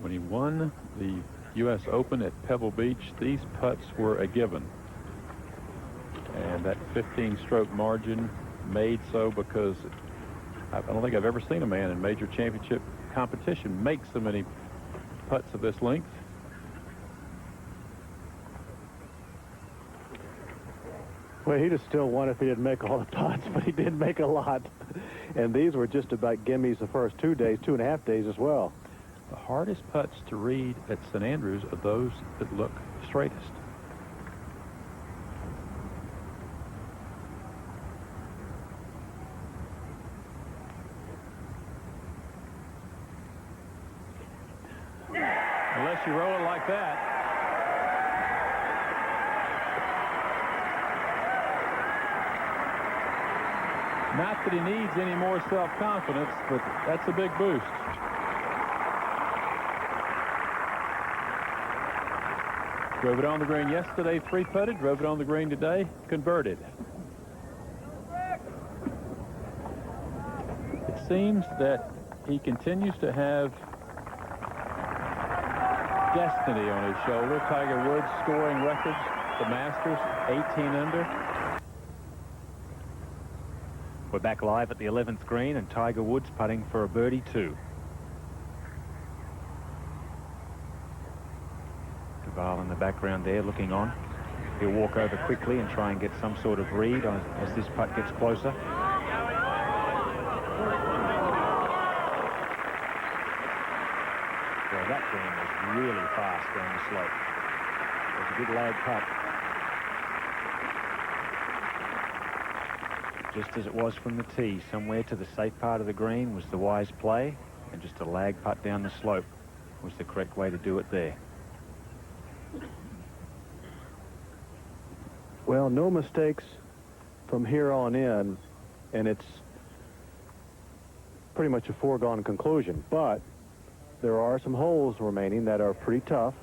When he won the U.S. Open at Pebble Beach, these putts were a given. And that 15-stroke margin made so because I don't think I've ever seen a man in major championship competition make so many putts of this length. Well, he'd have still won if he didn't make all the putts, but he did make a lot. And these were just about gimmies the first 2 days, 2.5 days as well. The hardest putts to read at St. Andrews are those that look straightest. Unless you roll it like that. Not that he needs any more self-confidence, but that's a big boost. Drove it on the green yesterday, 3-putted. Drove it on the green today, converted. It seems that he continues to have destiny on his shoulder. Tiger Woods scoring records, the Masters, 18 under. We're back live at the 11th green, and Tiger Woods putting for a birdie 2. Duval in the background there looking on. He'll walk over quickly and try and get some sort of read as this putt gets closer. Well, that green was really fast down the slope. It was a good lag putt. Just as it was from the tee, somewhere to the safe part of the green was the wise play, and just a lag putt down the slope was the correct way to do it there. Well, no mistakes from here on in, and it's pretty much a foregone conclusion. But there are some holes remaining that are pretty tough.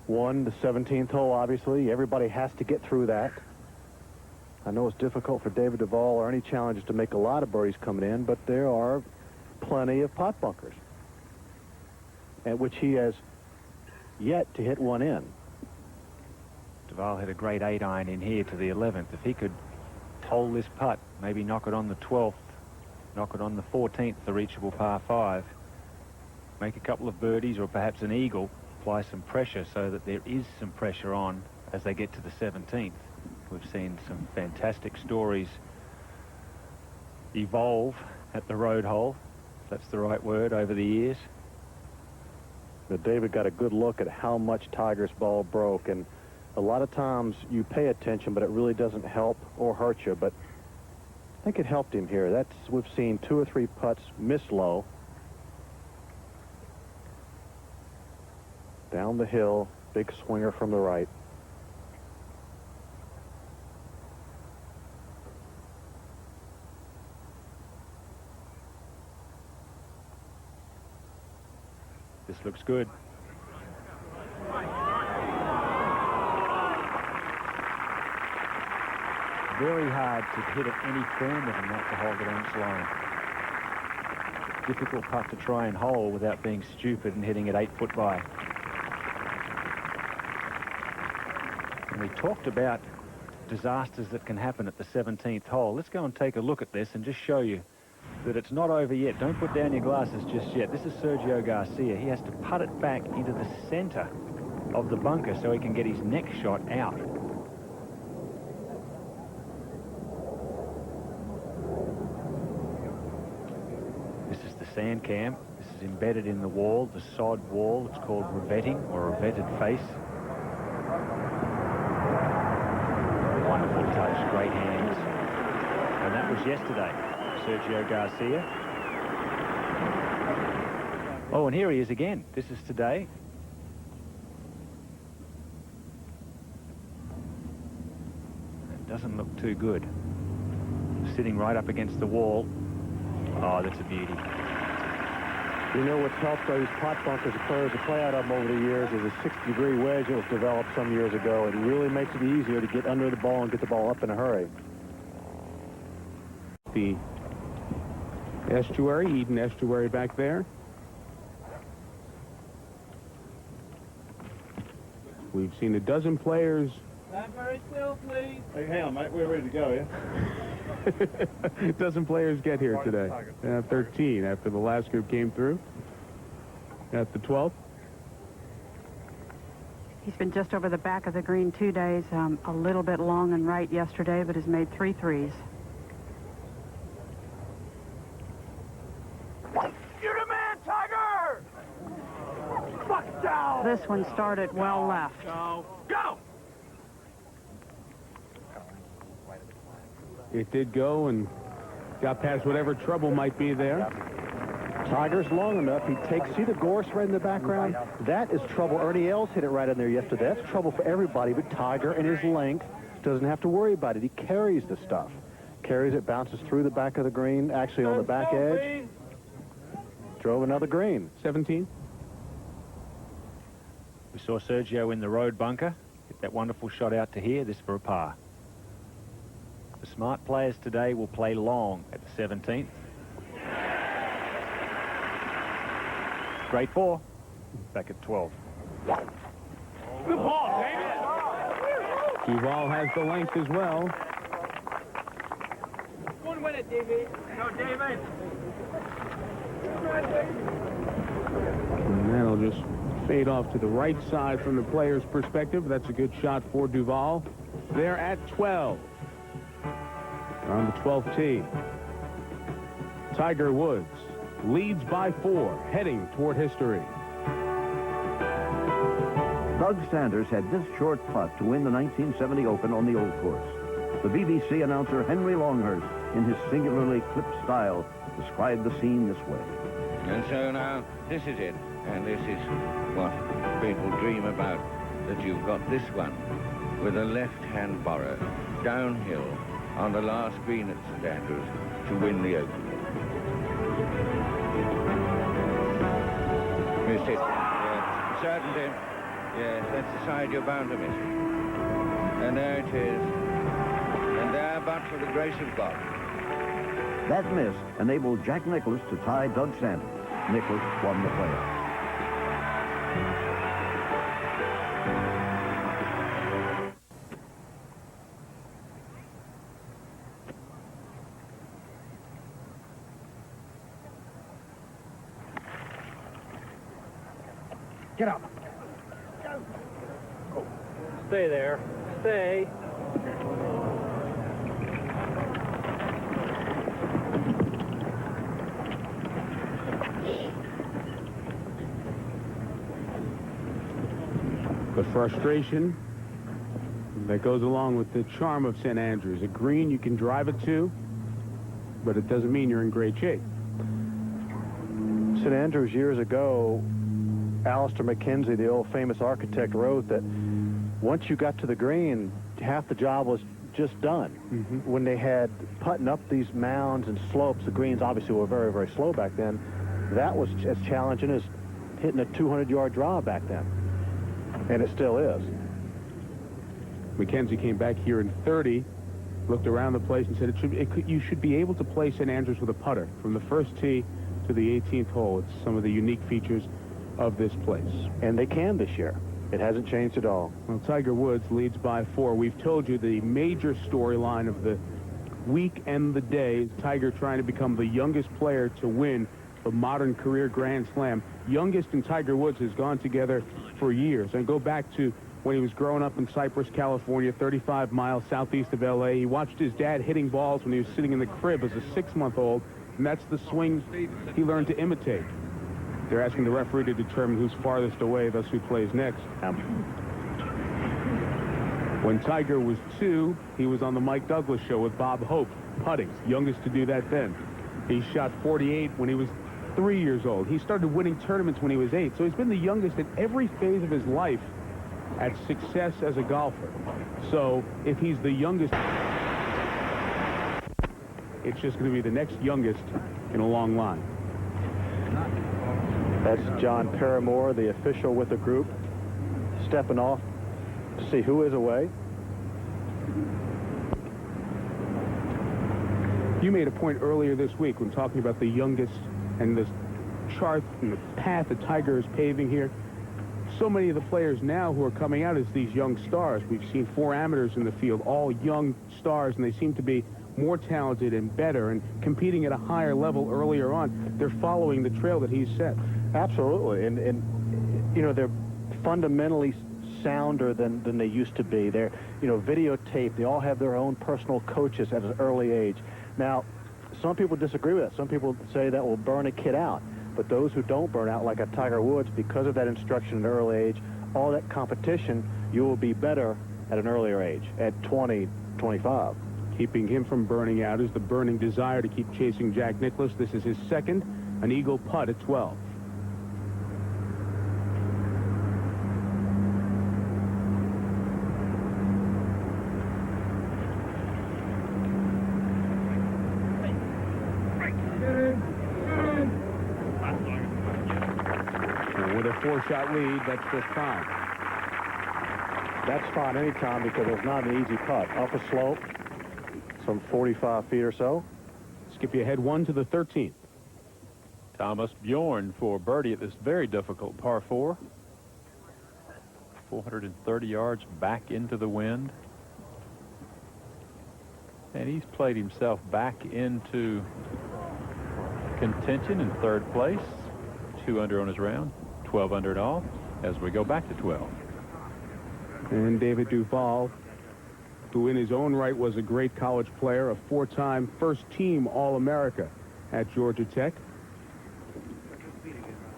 One, the 17th hole, obviously. Everybody has to get through that. I know it's difficult for David Duval or any challengers to make a lot of birdies coming in, but there are plenty of pot bunkers, at which he has yet to hit one in. Duval hit a great 8-iron in here to the 11th. If he could hold this putt, maybe knock it on the 12th, knock it on the 14th, the reachable par 5, make a couple of birdies or perhaps an eagle, apply some pressure so that there is some pressure on as they get to the 17th. We've seen some fantastic stories evolve at the road hole, if that's the right word, over the years. But David got a good look at how much Tiger's ball broke, and a lot of times you pay attention, but it really doesn't help or hurt you. But I think it helped him here. We've seen 2 or 3 putts miss low. Down the hill, big swinger from the right. This looks good. Very hard to hit it any firmer than that to hold it on its line. Difficult putt to try and hole without being stupid and hitting it 8 foot by. And we talked about disasters that can happen at the 17th hole. Let's go and take a look at this and just show you that it's not over yet. Don't put down your glasses just yet. This is Sergio Garcia. He has to putt it back into the center of the bunker so he can get his next shot out. This is the sand cam. This is embedded in the wall, the sod wall. It's called revetting or revetted face. Wonderful touch, great hands. And that was yesterday. Sergio Garcia. Oh, and here he is again. This is today. It doesn't look too good. Sitting right up against the wall. Oh, that's a beauty. You know what's helped those pot bunkers players to play out of them over the years is a 60-degree wedge that was developed some years ago. It really makes it easier to get under the ball and get the ball up in a hurry. The estuary, Eden Estuary back there. We've seen a dozen players. Stand very still, please. Hey, hang on, mate. We're ready to go, yeah? A dozen players get here today. 13 after the last group came through at the 12th. He's been just over the back of the green 2 days, a little bit long and right yesterday, but has made 3 threes. You're the man, Tiger! Fuck down! This one started well left. Go! It did go and got past whatever trouble might be there. Tiger's long enough. He takes, see the gorse right in the background? That is trouble. Ernie Els hit it right in there yesterday. That's trouble for everybody, but Tiger in his length doesn't have to worry about it. He carries the stuff. Carries it, bounces through the back of the green, actually on the back edge. Drove another green. 17. We saw Sergio in the road bunker. Hit that wonderful shot out to here. This for a par. The smart players today will play long at the 17th. Straight 4. Back at 12. Good ball, David! Duval has the length as well. Go and win it, David. Go, David. And that'll just fade off to the right side from the player's perspective. That's a good shot for Duval. They're at 12. On the 12th tee. Tiger Woods leads by 4, heading toward history. Doug Sanders had this short putt to win the 1970 Open on the Old Course. The BBC announcer Henry Longhurst, in his singularly clipped style, described the scene this way. And so now, this is it. And this is what people dream about, that you've got this one with a left-hand borrow, downhill, on the last green at St Andrews to win the Open. Missed it. Yes, certainty. Yes, that's the side you're bound to miss. And there it is. And there, but for the grace of God. That miss enabled Jack Nicklaus to tie Doug Sanders. Nicklaus won the playoff. Get up. Stay there. Stay. The frustration that goes along with the charm of St Andrews. A green you can drive it to, but it doesn't mean you're in great shape. St Andrews years ago, Alistair McKenzie, the old famous architect, wrote that once you got to the green, half the job was just done. When they had putting up these mounds and slopes, the greens obviously were very, very slow back then. That was as challenging as hitting a 200-yard drive back then. And it still is. McKenzie came back here in 30, looked around the place and said you should be able to play St Andrews with a putter from the first tee to the 18th hole. It's some of the unique features of this place. And they can this year. It hasn't changed at all. Well, Tiger Woods leads by 4. We've told you the major storyline of the week and the day. Tiger trying to become the youngest player to win the modern career Grand Slam. Youngest and Tiger Woods has gone together for years. And go back to when he was growing up in Cypress, California, 35 miles southeast of L.A. He watched his dad hitting balls when he was sitting in the crib as a 6-month-old, and that's the swing he learned to imitate. They're asking the referee to determine who's farthest away, thus who plays next. When Tiger was 2, he was on the Mike Douglas show with Bob Hope, putting, youngest to do that then. He shot 48 when he was 3 years old. He started winning tournaments when he was 8, so he's been the youngest in every phase of his life at success as a golfer. So if he's the youngest, it's just going to be the next youngest in a long line. That's John Paramore, the official with the group, stepping off to see who is away. You made a point earlier this week when talking about the youngest and this chart and the path that Tiger is paving here. so many of the players now who are coming out as these young stars. We've seen 4 amateurs in the field, all young stars, and they seem to be more talented and better and competing at a higher level earlier on. They're following the trail that he's set. Absolutely, and you know, they're fundamentally sounder than they used to be. They're, you know, videotape. They all have their own personal coaches at an early age. Now, some people disagree with that. Some people say that will burn a kid out. But those who don't burn out, like a Tiger Woods, because of that instruction at an early age, all that competition, you will be better at an earlier age, at 20, 25. Keeping him from burning out is the burning desire to keep chasing Jack Nicklaus. This is his second, an eagle putt at 12. With a 4-shot lead, that's just fine. That's fine anytime because it's not an easy putt. Up a slope, some 45 feet or so. Skip you ahead 1 to the 13th. Thomas Bjorn for birdie at this very difficult par 4. 430 yards back into the wind. And he's played himself back into contention in 3rd place. 2 under on his round, 12 under it all, as we go back to 12. And David Duval, who in his own right was a great college player, a 4-time first-team All-America at Georgia Tech.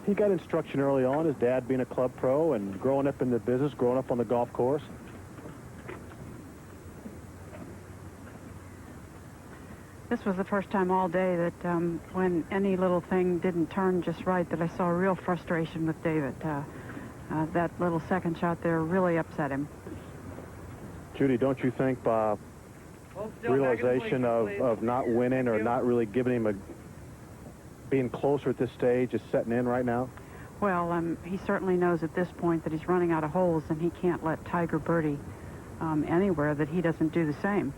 He got instruction early on, his dad being a club pro and growing up in the business, growing up on the golf course. This was the first time all day that when any little thing didn't turn just right, that I saw real frustration with David. That little second shot there really upset him. Judy, don't you think by realization of not winning or not really giving him being closer at this stage is setting in right now? Well, he certainly knows at this point that he's running out of holes and he can't let Tiger birdie anywhere that he doesn't do the same.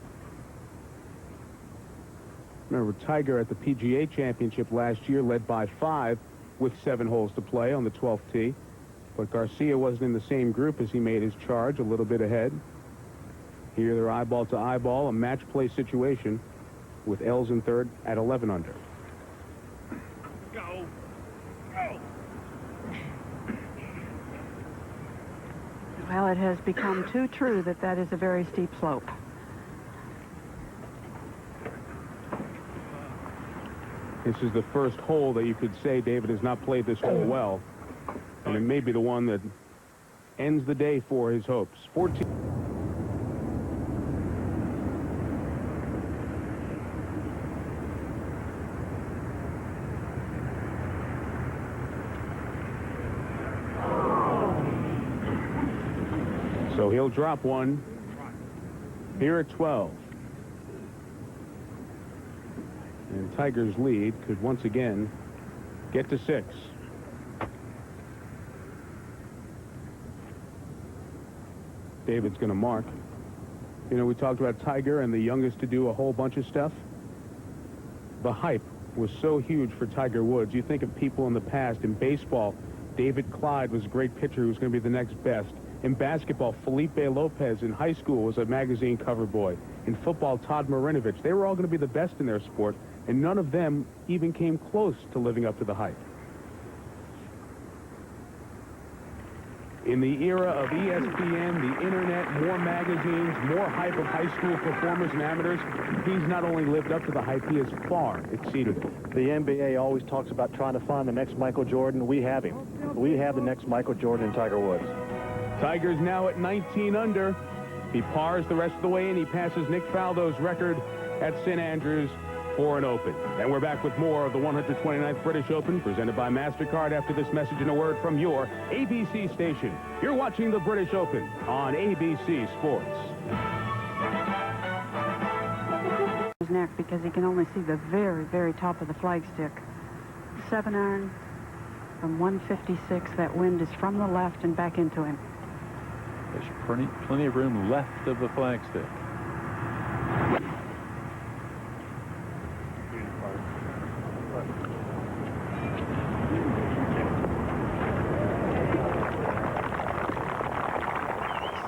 Remember, Tiger at the PGA Championship last year led by 5 with 7 holes to play on the 12th tee. But Garcia wasn't in the same group as he made his charge, a little bit ahead. Here they're eyeball to eyeball, a match play situation with Els in 3rd at 11 under. Go. Well, it has become too true that that is a very steep slope. This is the first hole that you could say David has not played this hole well. And it may be the one that ends the day for his hopes. 14. So he'll drop one here at 12. And Tiger's lead could once again get to 6. David's going to mark. You know, we talked about Tiger and the youngest to do a whole bunch of stuff. The hype was so huge for Tiger Woods. You think of people in the past. In baseball, David Clyde was a great pitcher who was going to be the next best. In basketball, Felipe Lopez in high school was a magazine cover boy. In football, Todd Marinovich. They were all going to be the best in their sport, and none of them even came close to living up to the hype. In the era of ESPN, the internet, more magazines, more hype of high school performers and amateurs, he's not only lived up to the hype, he has far exceeded it. The NBA always talks about trying to find the next Michael Jordan. We have him. We have the next Michael Jordan and Tiger Woods. Tiger's now at 19 under. He pars the rest of the way in. He passes Nick Faldo's record at St. Andrews for an Open. And we're back with more of the 129th British Open, presented by MasterCard after this message and a word from your ABC station. You're watching the British Open on ABC Sports. His neck, because he can only see the very, very top of the flagstick. 7-iron from 156. That wind is from the left and back into him. There's plenty of room left of the flagstick.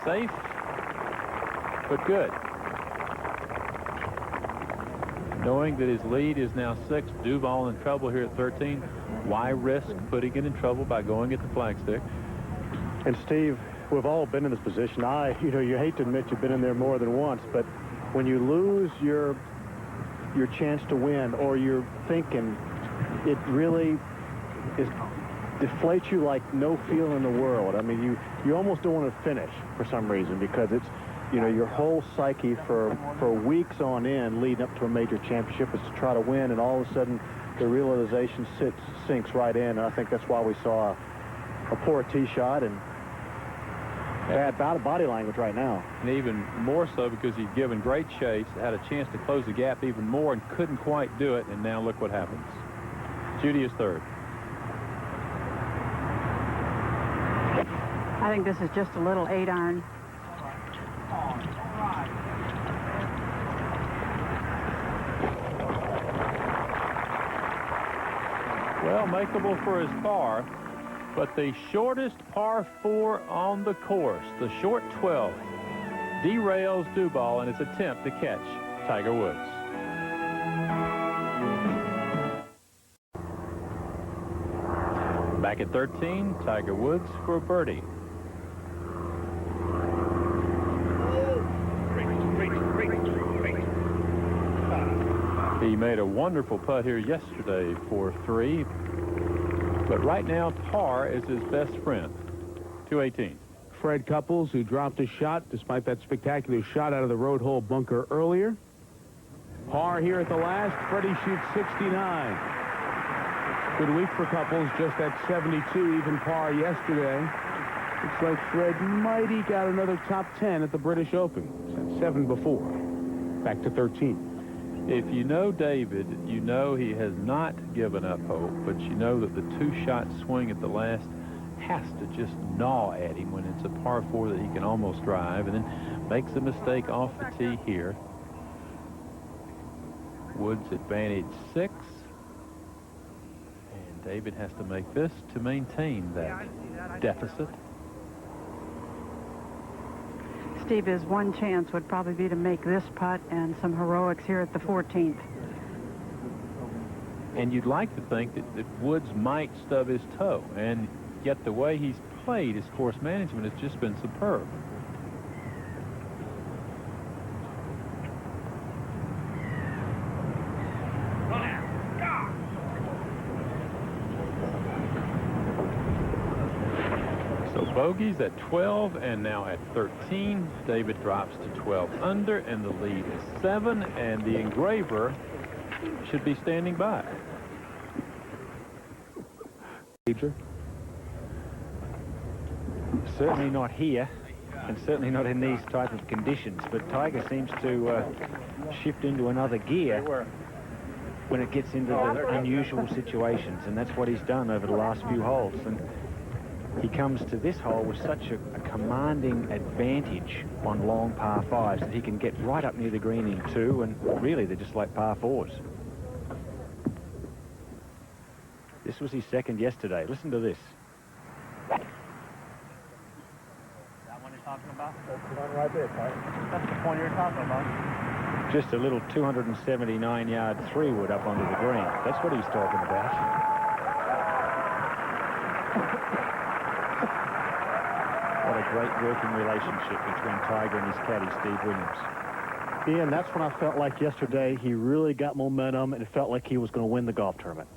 safe, but good. Knowing that his lead is now 6, Duval in trouble here at 13, why risk putting it in trouble by going at the flagstick? And Steve, we've all been in this position. You hate to admit you've been in there more than once, but when you lose your chance to win, or you're thinking, it really deflates you like no feeling in the world. I mean, you almost don't want to finish for some reason, because it's, your whole psyche for weeks on end leading up to a major championship is to try to win, and all of a sudden the realization sinks right in. And I think that's why we saw a poor tee shot and bad body language right now. And even more so because he'd given great chase, had a chance to close the gap even more and couldn't quite do it, and now look what happens. Judy is third. I think this is just a little 8-iron. Well, makeable for his par, but the shortest par 4 on the course, the short 12, derails Duval in his attempt to catch Tiger Woods. Back at 13, Tiger Woods for a birdie. He made a wonderful putt here yesterday for 3, but right now par is his best friend. 218. Fred Couples, who dropped a shot despite that spectacular shot out of the road hole bunker earlier. Par here at the last. Freddie shoots 69. Good week for Couples, just at 72, even par yesterday. Looks like Fred might eke out another top 10 at the British Open. He's had 7 before. Back to 13. If you know David, you know he has not given up hope, but you know that the 2-shot swing at the last has to just gnaw at him when it's a par 4 that he can almost drive, and then makes a mistake off the tee here. Woods advantage 6, and David has to make this to maintain that deficit. Steve, his one chance would probably be to make this putt and some heroics here at the 14th. And you'd like to think that Woods might stub his toe, and yet the way he's played, his course management has just been superb. Bogeys at 12 and now at 13. David drops to 12 under, and the lead is 7, and the engraver should be standing by. Major. Certainly not here, and certainly not in these type of conditions, but Tiger seems to shift into another gear when it gets into the unusual situations, and that's what he's done over the last few holes. And he comes to this hole with such a commanding advantage on long par 5s that he can get right up near the green in 2, and really they're just like par 4s. This was his second yesterday. Listen to this. That one you're talking about? That's the one right there, Ty. That's the point you're talking about. Just a little 279-yard 3-wood up onto the green. That's what he's talking about. What a great working relationship between Tiger and his caddy, Steve Williams. Ian, that's when I felt like yesterday he really got momentum, and it felt like he was going to win the golf tournament.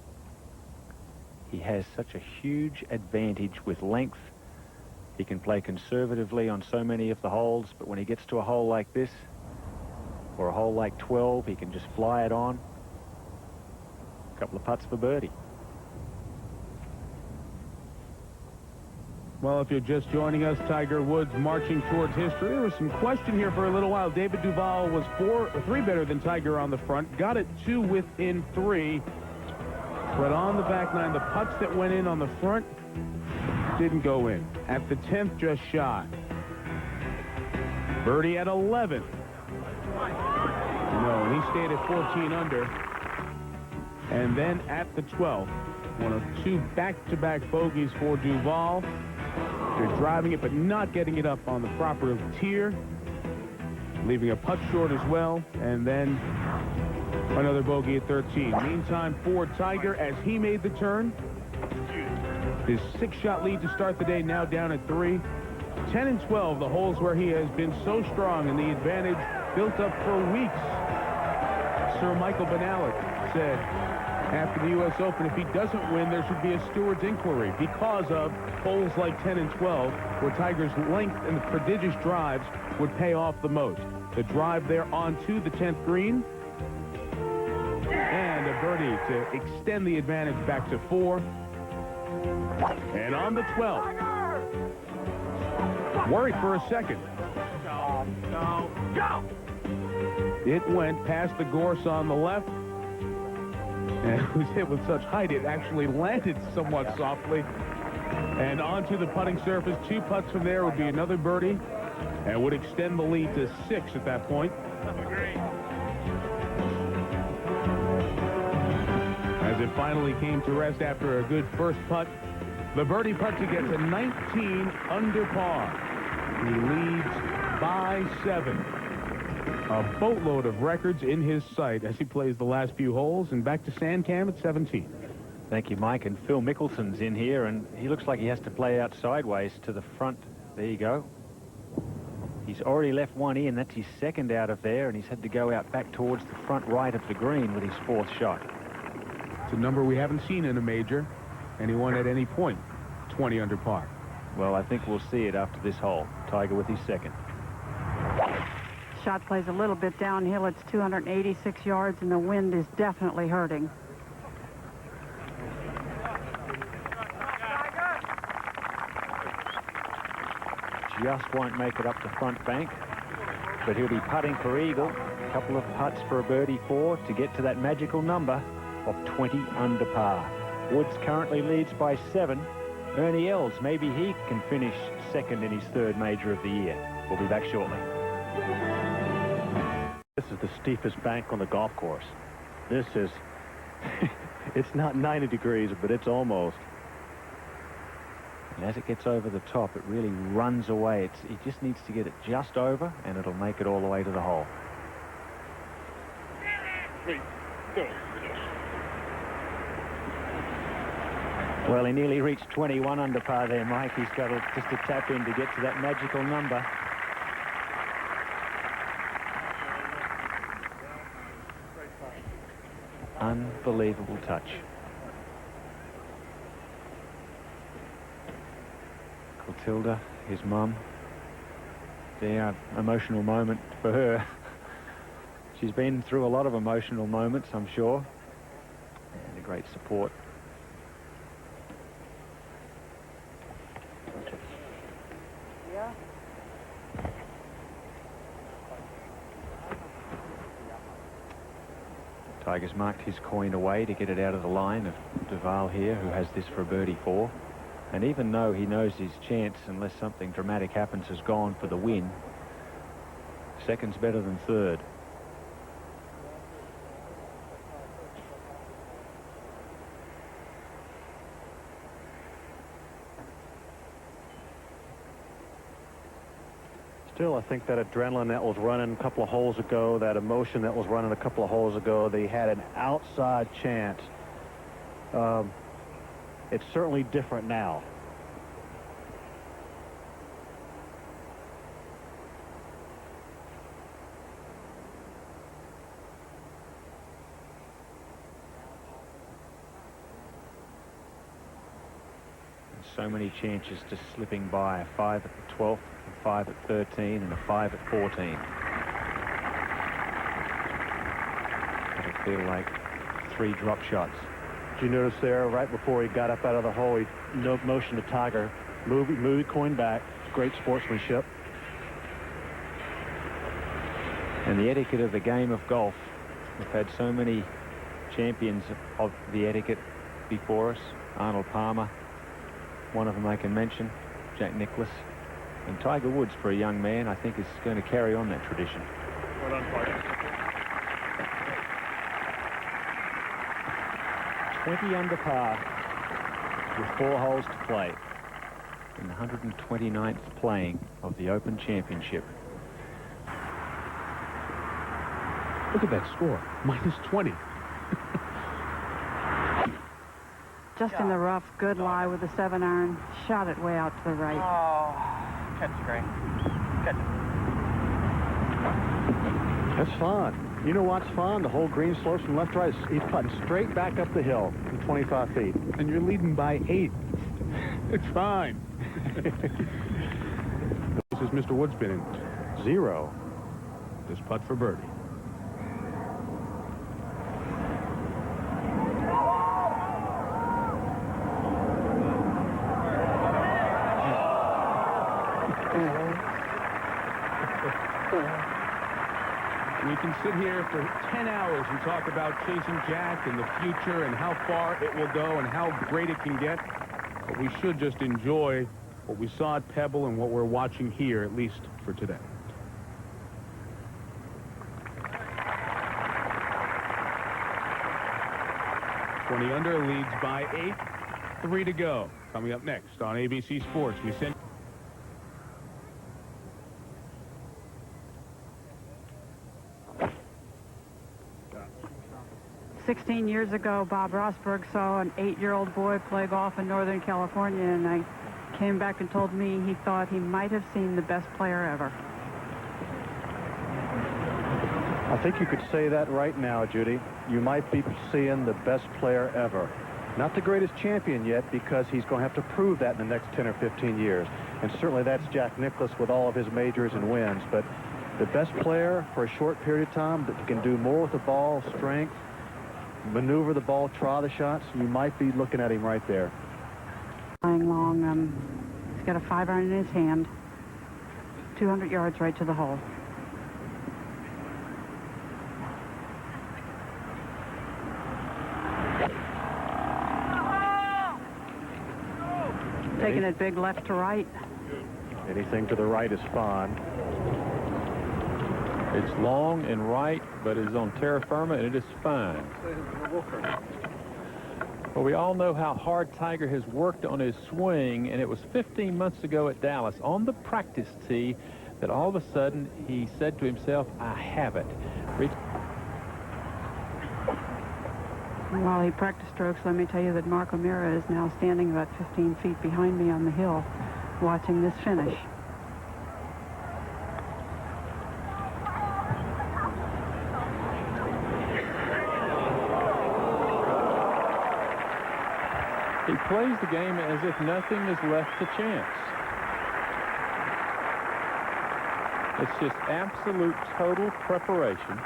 He has such a huge advantage with length. He can play conservatively on so many of the holes, but when he gets to a hole like this, or a hole like 12, he can just fly it on. A couple of putts for birdie. Well, if you're just joining us, Tiger Woods marching towards history. There was some question here for a little while. David Duval was 3 better than Tiger on the front. Got it 2 within 3. But on the back nine, the putts that went in on the front didn't go in. At the 10th, just shy. Birdie at 11. No, and he stayed at 14 under. And then at the 12th, one of 2 back-to-back bogeys for Duval. They're driving it, but not getting it up on the proper tier. Leaving a putt short as well, and then another bogey at 13. Meantime, for Tiger, as he made the turn, his 6-shot lead to start the day now down at 3. 10 and 12, the holes where he has been so strong, and the advantage built up for weeks. Sir Michael Benalek said after the U.S. Open, if he doesn't win, there should be a steward's inquiry because of holes like 10 and 12, where Tiger's length and the prodigious drives would pay off the most. The drive there onto the 10th green, and a birdie to extend the advantage back to 4. And on the 12th, worried for a second. Go! It went past the gorse on the left, and it was hit with such height it actually landed somewhat softly. And onto the putting surface. 2 putts from there would be another birdie, and would extend the lead to 6 at that point. As it finally came to rest after a good first putt, the birdie putt to get to 19 under par. He leads by 7. A boatload of records in his sight as he plays the last few holes, and back to Sandcam at 17. Thank you, Mike. And Phil Mickelson's in here, and he looks like he has to play out sideways to the front. There you go. He's already left one in. That's his second out of there, and he's had to go out back towards the front right of the green with his 4th shot. It's a number we haven't seen in a major, and he won at any point 20 under par. Well, I think we'll see it after this hole. Tiger with his 2nd. Shot plays a little bit downhill. It's 286 yards, and the wind is definitely hurting. Just won't make it up the front bank, but he'll be putting for eagle. A couple of putts for a birdie 4 to get to that magical number of 20 under par. Woods currently leads by 7. Ernie Els, maybe he can finish 2nd in his 3rd major of the year. We'll be back shortly. This is the steepest bank on the golf course. This is, it's not 90 degrees, but it's almost. And as it gets over the top, it really runs away. He just needs to get it just over, and it'll make it all the way to the hole. 3, 2. Well, he nearly reached 21 under par there, Mike. He's got just to tap in to get to that magical number. Unbelievable touch. Clotilda, his mum. There, emotional moment for her. She's been through a lot of emotional moments, I'm sure. And a great support. Yeah. Tiger's marked his coin away to get it out of the line of Duval here, who has this for a birdie 4. And even though he knows his chance, unless something dramatic happens, has gone for the win, 2nd's better than 3rd. Still, I think that adrenaline that was running a couple of holes ago, that emotion that was running a couple of holes ago, they had an outside chance. It's certainly different now. So many chances just slipping by. A 5 at the 12th, a 5 at 13, and a 5 at 14. It'll feel like 3 drop shots. Did you notice there, right before he got up out of the hole, he motioned to Tiger, move the coin back. Great sportsmanship. And the etiquette of the game of golf. We've had so many champions of the etiquette before us. Arnold Palmer, one of them I can mention, Jack Nicklaus. And Tiger Woods, for a young man, I think is going to carry on that tradition. Well done, Tiger. 20 under par with 4 holes to play. in the 129th playing of the Open Championship. Look at that score, -20. Just in the rough, good lie with the 7-iron. Shot it way out to the right. Oh, catch it, Gray. Catch it. That's fun. You know what's fun? The whole green slopes from left to right. He's putting straight back up the hill from 25 feet. And you're leading by 8. It's fine. This is Mr. Woods been in. 0. This putt for birdie. We can sit here for 10 hours and talk about chasing Jack and the future and how far it will go and how great it can get. But we should just enjoy what we saw at Pebble and what we're watching here, at least for today. Twenty under, leads by 8. 3 to go. Coming up next on ABC Sports, we send 16 years ago, Bob Rosberg saw an 8-year-old boy play golf in Northern California, and I came back and told me he thought he might have seen the best player ever. I think you could say that right now, Judy. You might be seeing the best player ever. Not the greatest champion yet, because he's going to have to prove that in the next 10 or 15 years. And certainly that's Jack Nicklaus with all of his majors and wins. But the best player for a short period of time that can do more with the ball, strength, maneuver the ball, try the shots, you might be looking at him right there. Flying long, he's got a 5-iron in his hand, 200 yards right to the hole. Taking it big left to right. Anything to the right is fine. It's long and right, but it is on terra firma, and it is fine. Well, we all know how hard Tiger has worked on his swing, and it was 15 months ago at Dallas on the practice tee that all of a sudden he said to himself, I have it. While he practiced strokes, let me tell you that Mark O'Meara is now standing about 15 feet behind me on the hill watching this finish. He plays the game as if nothing is left to chance. It's just absolute total preparation.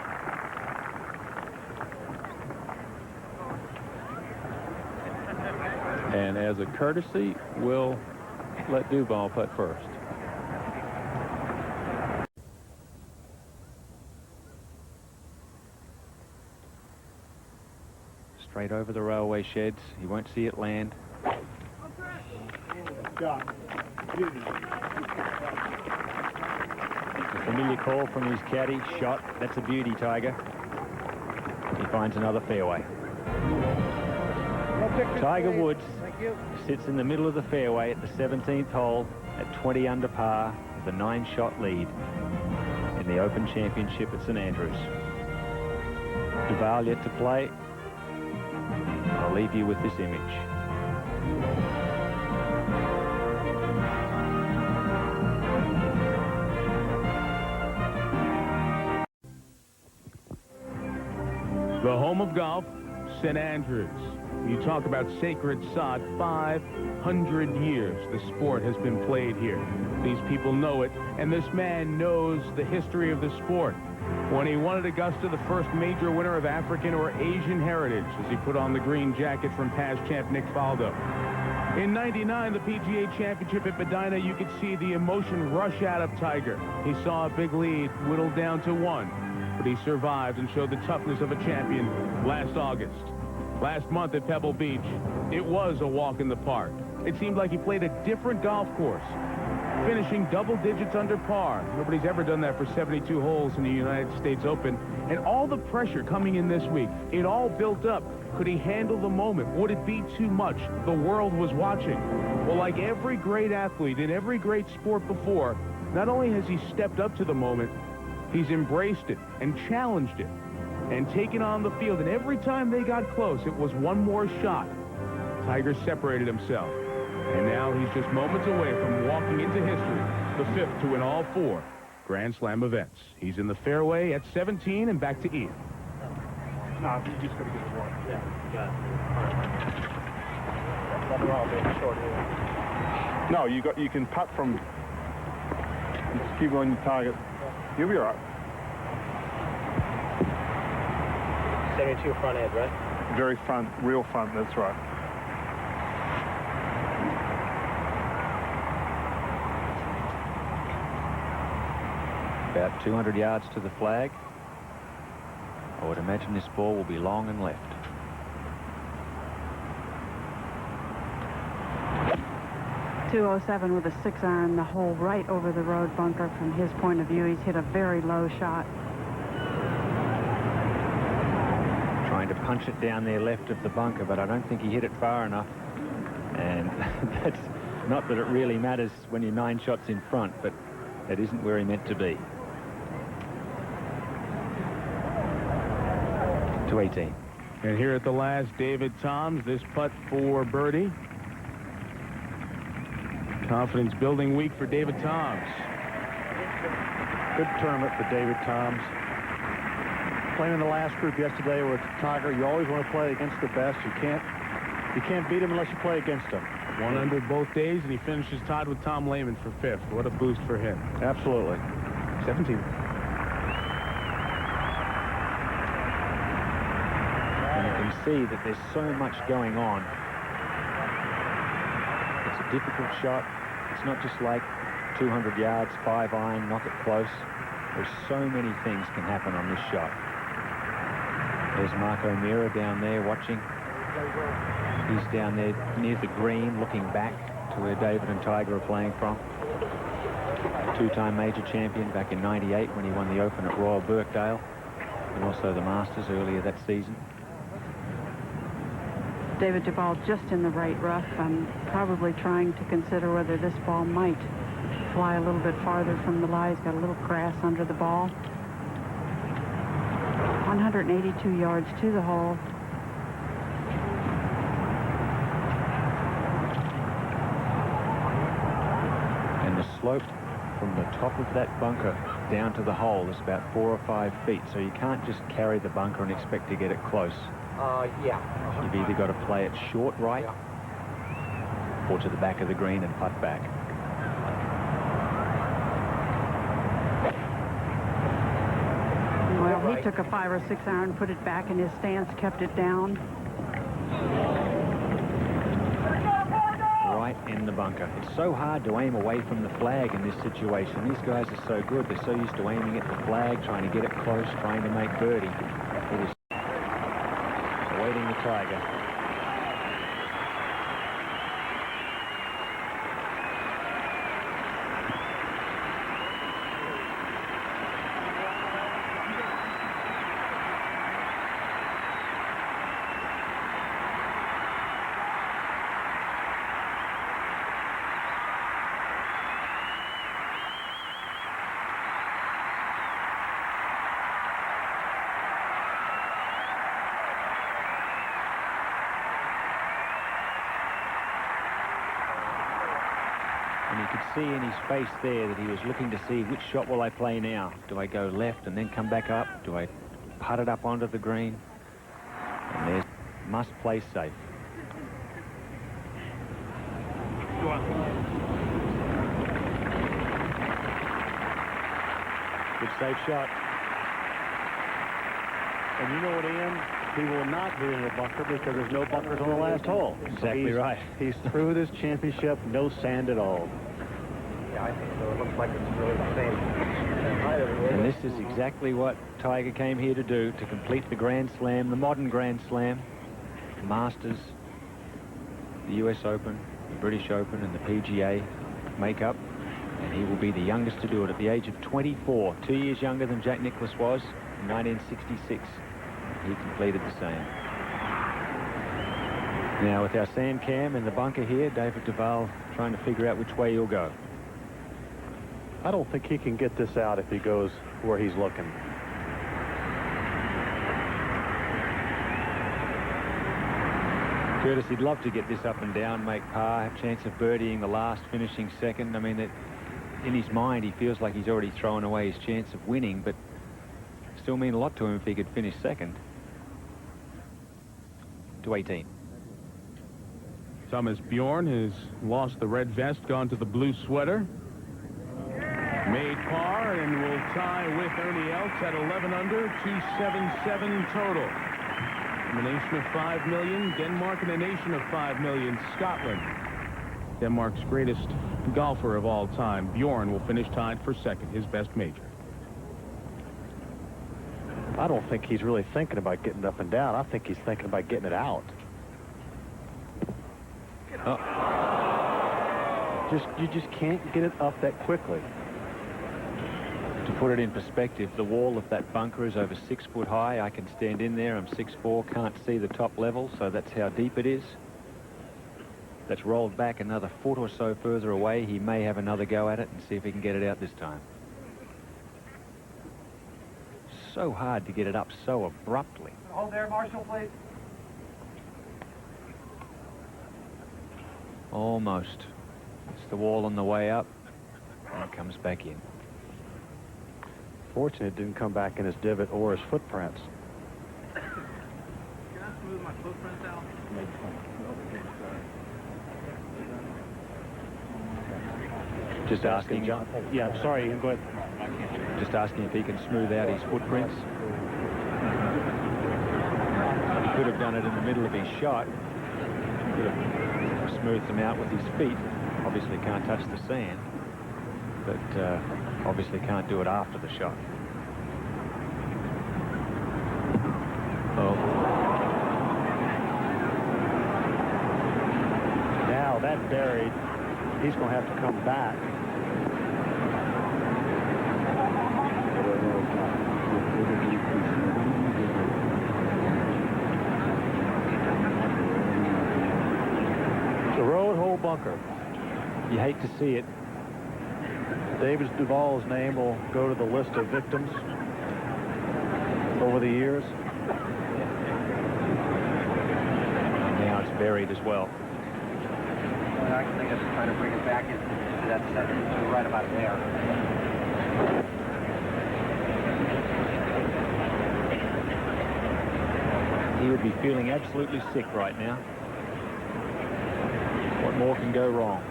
And as a courtesy, we'll let Duval putt first. Straight over the railway sheds. You won't see it land. A familiar call from his caddy. Shot. That's a beauty, Tiger. He finds another fairway. Tiger Woods sits in the middle of the fairway at the 17th hole at 20 under par with a 9-shot lead in the Open Championship at St Andrews. Duval yet to play. I'll leave you with this image. The home of golf, St Andrews. You talk about sacred sod, 500 years the sport has been played here. These people know it, and this man knows the history of the sport. When he won at Augusta, the first major winner of African or Asian heritage, as he put on the green jacket from past champ Nick Faldo. In '99, the PGA Championship at Medina, you could see the emotion rush out of Tiger. He saw a big lead whittled down to 1, but he survived and showed the toughness of a champion last August. Last month at Pebble Beach, it was a walk in the park. It seemed like he played a different golf course. finishing double digits under par. Nobody's ever done that for 72 holes in the United States Open. And all the pressure coming in this week, it all built up. Could he handle the moment? Would it be too much? The world was watching. Well, like every great athlete in every great sport before, not only has he stepped up to the moment, he's embraced it and challenged it and taken on the field. And every time they got close, it was one more shot. Tiger separated himself. And now he's just moments away from walking into history, the fifth to win all 4 Grand Slam events. He's in the fairway at 17 and back to Ian. No, you just got to get it one. Yeah, got it. Nothing wrong with being short here. No, you can putt from. Just keep on your target. You'll be all right. 72 front edge, right? Very front, real front. That's right. About 200 yards to the flag. I would imagine this ball will be long and left. .207 with a 6-iron, the hole right over the road bunker. From his point of view, he's hit a very low shot. Trying to punch it down there left of the bunker, but I don't think he hit it far enough. And that's not that it really matters when you're 9 shots in front, but that isn't where he meant to be. To 18. And here at the last, David Toms, this putt for birdie. Confidence building week for David Toms. Good tournament for David Toms. Playing in the last group yesterday with Tiger, you always want to play against the best. You can't beat him unless you play against him. 1 under both days, and he finishes tied with Tom Lehman for 5th. What a boost for him. Absolutely. 17. And you can see that there's so much going on. It's a difficult shot. It's not just like 200 yards, 5-iron, knock it close. There's so many things can happen on this shot. There's Mark O'Meara down there watching. He's down there near the green looking back to where David and Tiger are playing from. Two-time major champion back in '98 when he won the Open at Royal Birkdale, and also the Masters earlier that season. David Duval just in the right rough. I'm probably trying to consider whether this ball might fly a little bit farther from the lie. He's got a little grass under the ball. 182 yards to the hole. And the slope from the top of that bunker down to the hole is about 4 or 5 feet, so you can't just carry the bunker and expect to get it close. Yeah. You've either got to play it short right or to the back of the green and putt back. Well, he took a 5 or 6 iron, put it back in his stance, kept it down. Right in the bunker. It's so hard to aim away from the flag in this situation. These guys are so good. They're so used to aiming at the flag, trying to get it close, trying to make birdie. It is awaiting the Tiger. And you could see in his face there that he was looking to see which shot will I play now. Do I go left and then come back up? Do I putt it up onto the green? And there's must play safe. Good safe shot. And you know what, Ian? He will not be in the bunker because there's no bunkers on the last hole. Exactly right. He's through this championship, no sand at all. Yeah, I think so. It looks like it's really the same. And this is exactly what Tiger came here to do, to complete the Grand Slam, the modern Grand Slam, the Masters, the US Open, the British Open, and the PGA makeup. And he will be the youngest to do it at the age of 24. 2 years younger than Jack Nicklaus was in 1966. He completed the same. Now with our sand cam in the bunker here, David Duval trying to figure out which way he'll go. I don't think he can get this out if he goes where he's looking. Curtis, he'd love to get this up and down, make par, have chance of birdieing the last, finishing second. I mean, in his mind, he feels like he's already thrown away his chance of winning, but still mean a lot to him if he could finish second. To 18. Thomas Bjorn has lost the red vest, gone to the blue sweater. Made par and will tie with Ernie Elks at 11 under, 277 total. In the nation of 5 million, Denmark in a nation of 5 million, Scotland. Denmark's greatest golfer of all time, Bjorn, will finish tied for second, his best major. I don't think he's really thinking about getting up and down. I think he's thinking about getting it out. You just can't get it up that quickly. To put it in perspective, the wall of that bunker is over 6 foot high. I can stand in there. I'm 6'4", can't see the top level, so that's how deep it is. That's rolled back another foot or so further away. He may have another go at it and see if he can get it out this time. So hard to get it up so abruptly. Hold there, Marshall, please. Almost. It's the wall on the way up, and it comes back in. Fortunately, it didn't come back in his divot or his footprints. Can I smooth my footprints out? Just asking John. Yeah, sorry, go ahead. Just asking if he can smooth out his footprints. He could have done it in the middle of his shot. He could have smoothed them out with his feet. Obviously can't touch the sand, but obviously can't do it after the shot. Oh. Now that buried, he's going to have to come back. The road hole bunker. You hate to see it. David Duval's name will go to the list of victims over the years. Now it's buried as well. I think I just try to bring it back into that center, to right about there. He would be feeling absolutely sick right now. What more can go wrong?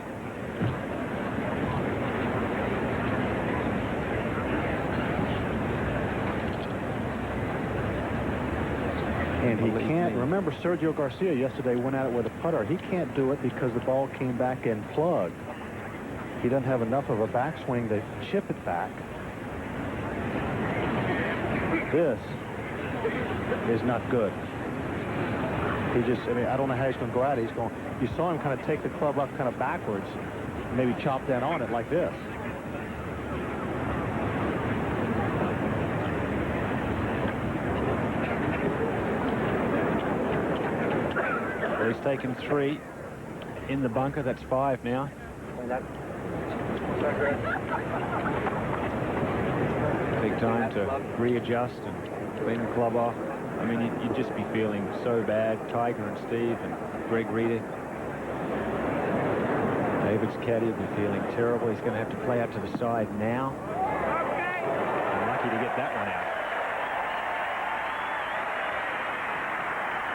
And he can't. Remember, Sergio Garcia yesterday went at it with a putter. He can't do it because the ball came back in plugged. He doesn't have enough of a backswing to chip it back. This is not good. He just, I mean, I don't know how he's going to go at it. He's going, you saw him kind of take the club up kind of backwards, maybe chop down on it like this. Well, he's taken 3 in the bunker. That's 5 now. Big time to readjust and clean the club off. I mean, you'd just be feeling so bad. Tiger and Steve and Greg Reeder. David's caddy will be feeling terrible. He's going to have to play out to the side now. And lucky to get that one out.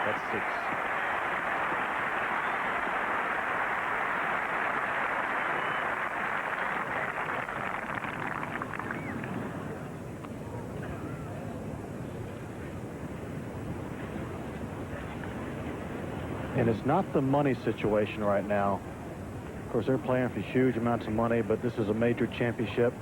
That's 6. And it's not the money situation right now. Of course, they're playing for huge amounts of money, but this is a major championship.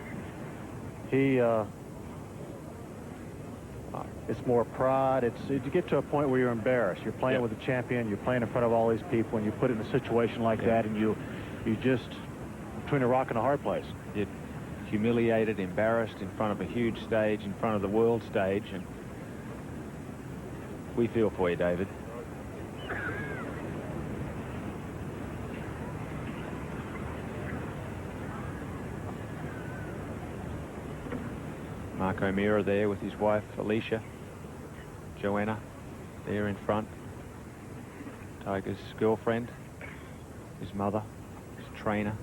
It's more pride. You get to a point where you're embarrassed. You're playing with a champion. You're playing in front of all these people, and you put it in a situation like that, and you just between a rock and a hard place. You're humiliated, embarrassed in front of a huge stage, in front of the world stage, and we feel for you, David. Mark O'Meara there with his wife, Alicia. Joanna there in front. Tiger's girlfriend, his mother, his trainer.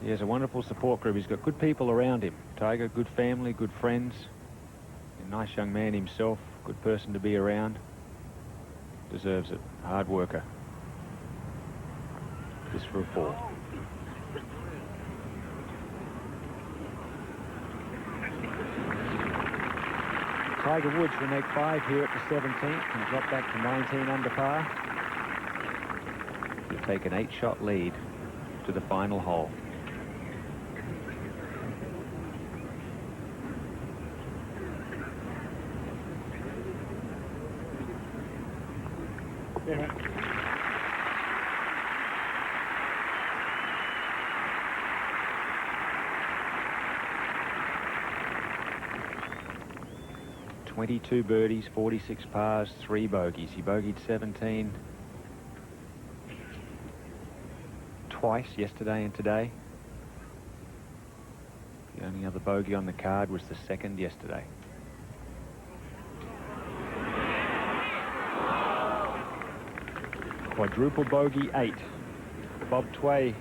He has a wonderful support group. He's got good people around him. Tiger, good family, good friends. A nice young man himself, good person to be around. Deserves it. Hard worker. Just for a fall. Tiger Woods will make 5 here at the 17th and drop back to 19 under par. He'll take an 8-shot lead to the final hole. Yeah. 22 birdies, 46 pars, 3 bogeys. He bogeyed 17 twice yesterday and today. The only other bogey on the card was the second yesterday. Quadruple bogey 8. Bob Tway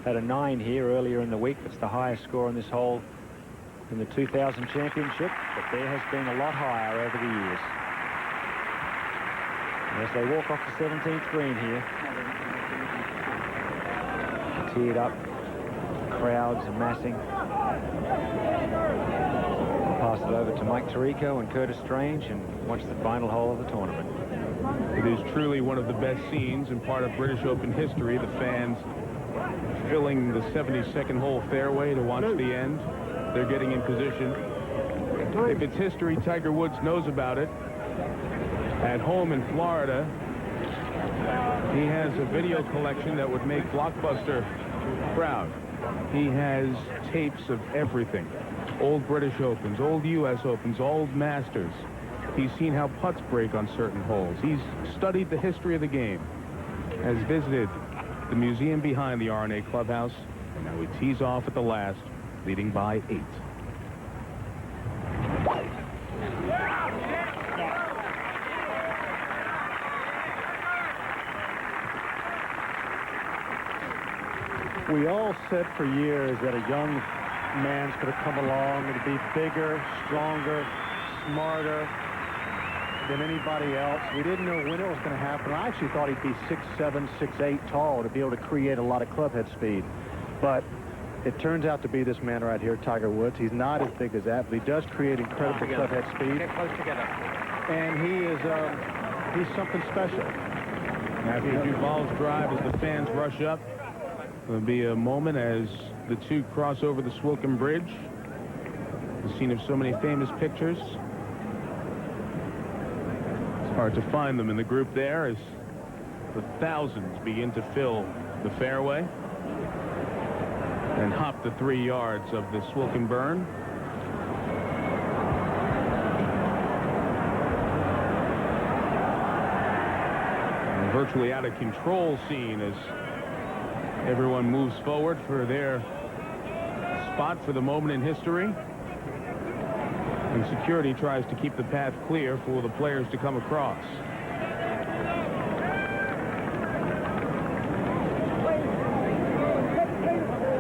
had a 9 here earlier in the week. That's the highest score on this hole in the 2000 championship, but there has been a lot higher over the years. And as they walk off the 17th green here, teared up, crowds amassing. I'll pass it over to Mike Tirico and Curtis Strange and watch the final hole of the tournament. It is truly one of the best scenes and part of British Open history. The fans filling the 72nd hole fairway to watch the end. They're getting in position. If it's history, Tiger Woods knows about it. At home in Florida, he has a video collection that would make Blockbuster proud. He has tapes of everything. Old British Opens, old U.S. Opens, old Masters. He's seen how putts break on certain holes. He's studied the history of the game, has visited the museum behind the R&A clubhouse, and now he tees off at the last, leading by 8. We all said for years that a young man's going to come along and be bigger, stronger, smarter than anybody else. We didn't know when it was going to happen. I actually thought he'd be 6'7", 6'8" tall to be able to create a lot of clubhead speed. But it turns out to be this man right here, Tiger Woods. He's not as big as that, but he does create incredible clubhead speed. Get close together. And he is, he's something special. After Duval's drive, as the fans rush up, there'll be a moment as the two cross over the Swilcan Bridge, the scene of so many famous pictures. It's hard to find them in the group there as the thousands begin to fill the fairway and hop the 3 yards of the Swilcan Burn. And a virtually out of control scene as everyone moves forward for their spot for the moment in history. And security tries to keep the path clear for the players to come across.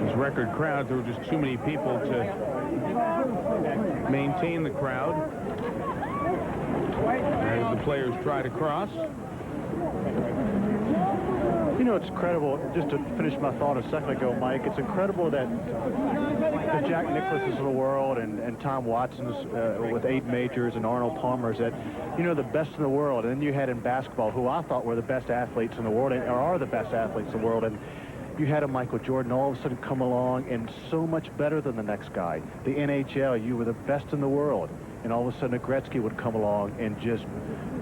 These record crowds, there were just too many people to maintain the crowd as the players try to cross. You know, it's incredible, just to finish my thought a second ago, Mike, it's incredible that the Jack Nicklaus's of the world and Tom Watson's with 8 majors and Arnold Palmer's, that, you know, the best in the world. And then you had in basketball, who I thought were the best athletes in the world, or are the best athletes in the world, and you had a Michael Jordan all of a sudden come along and so much better than the next guy. The NHL, you were the best in the world, and all of a sudden a Gretzky would come along and just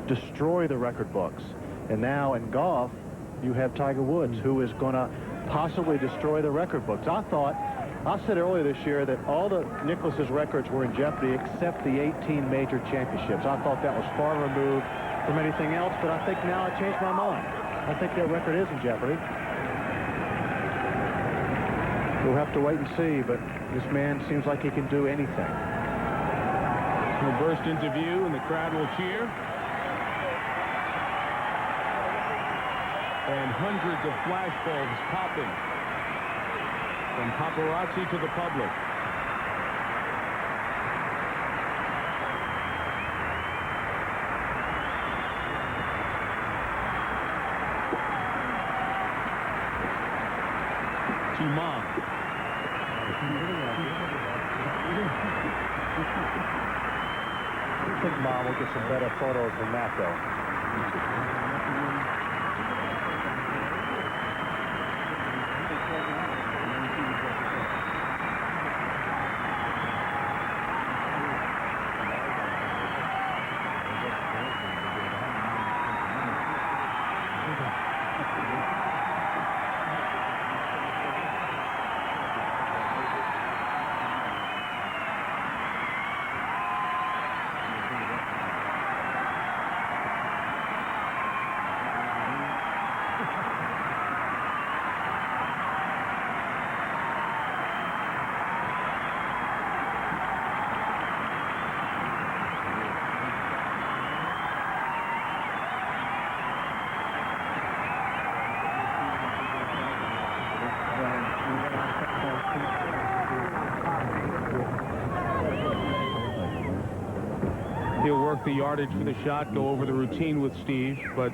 destroy the record books. And now in golf, you have Tiger Woods, who is going to possibly destroy the record books. I said earlier this year that all the Nicklaus's records were in jeopardy except the 18 major championships. I thought that was far removed from anything else, but I think now I changed my mind. I think that record is in jeopardy. We'll have to wait and see, but this man seems like he can do anything. He'll burst into view, and the crowd will cheer. And hundreds of flashbulbs popping from paparazzi to the public. Mom. I think Mom will get some better photos than that, though. He'll work the yardage for the shot, go over the routine with Steve, but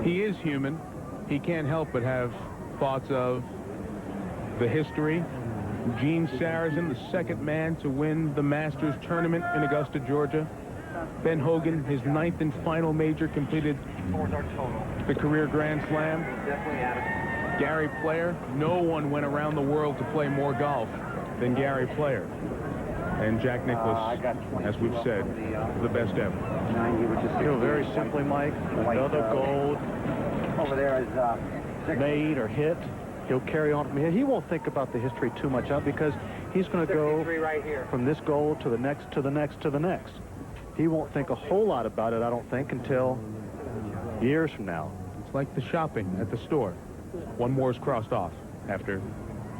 he is human. He can't help but have thoughts of the history. Gene Sarazen, the second man to win the Masters tournament in Augusta, Georgia. Ben Hogan, his 9th and final major, completed the career Grand Slam. Gary Player, no one went around the world to play more golf than Gary Player. And Jack Nicklaus, as we've said, the best ever. You know, very simply, Mike, another gold over there is made or hit. He'll carry on from here. He won't think about the history too much up because he's going to go right here from this goal to the next, to the next, to the next. He won't think a whole lot about it, I don't think, until years from now. It's like the shopping at the store. One more is crossed off after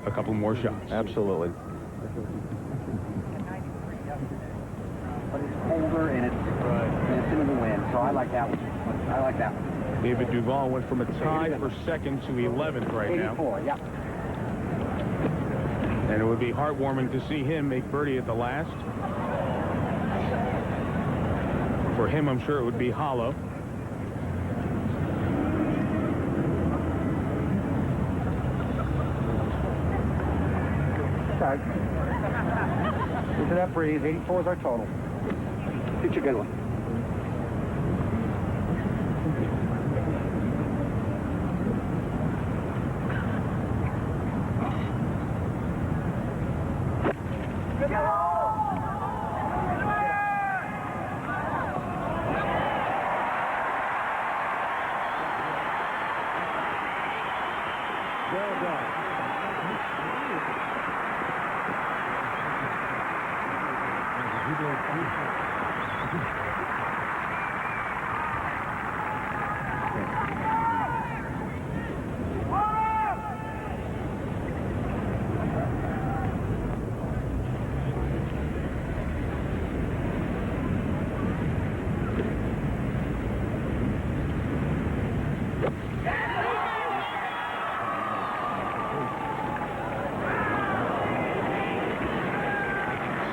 a couple more shots. Absolutely. But it's colder and it's into the wind, so I like that one. I like that one. David Duval went from a tie for second to 11th right 84, now. yeah. And it would be heartwarming to see him make birdie at the last. For him, I'm sure it would be hollow. Start. Into that breeze. 84 is our total. It's a good one. Well done.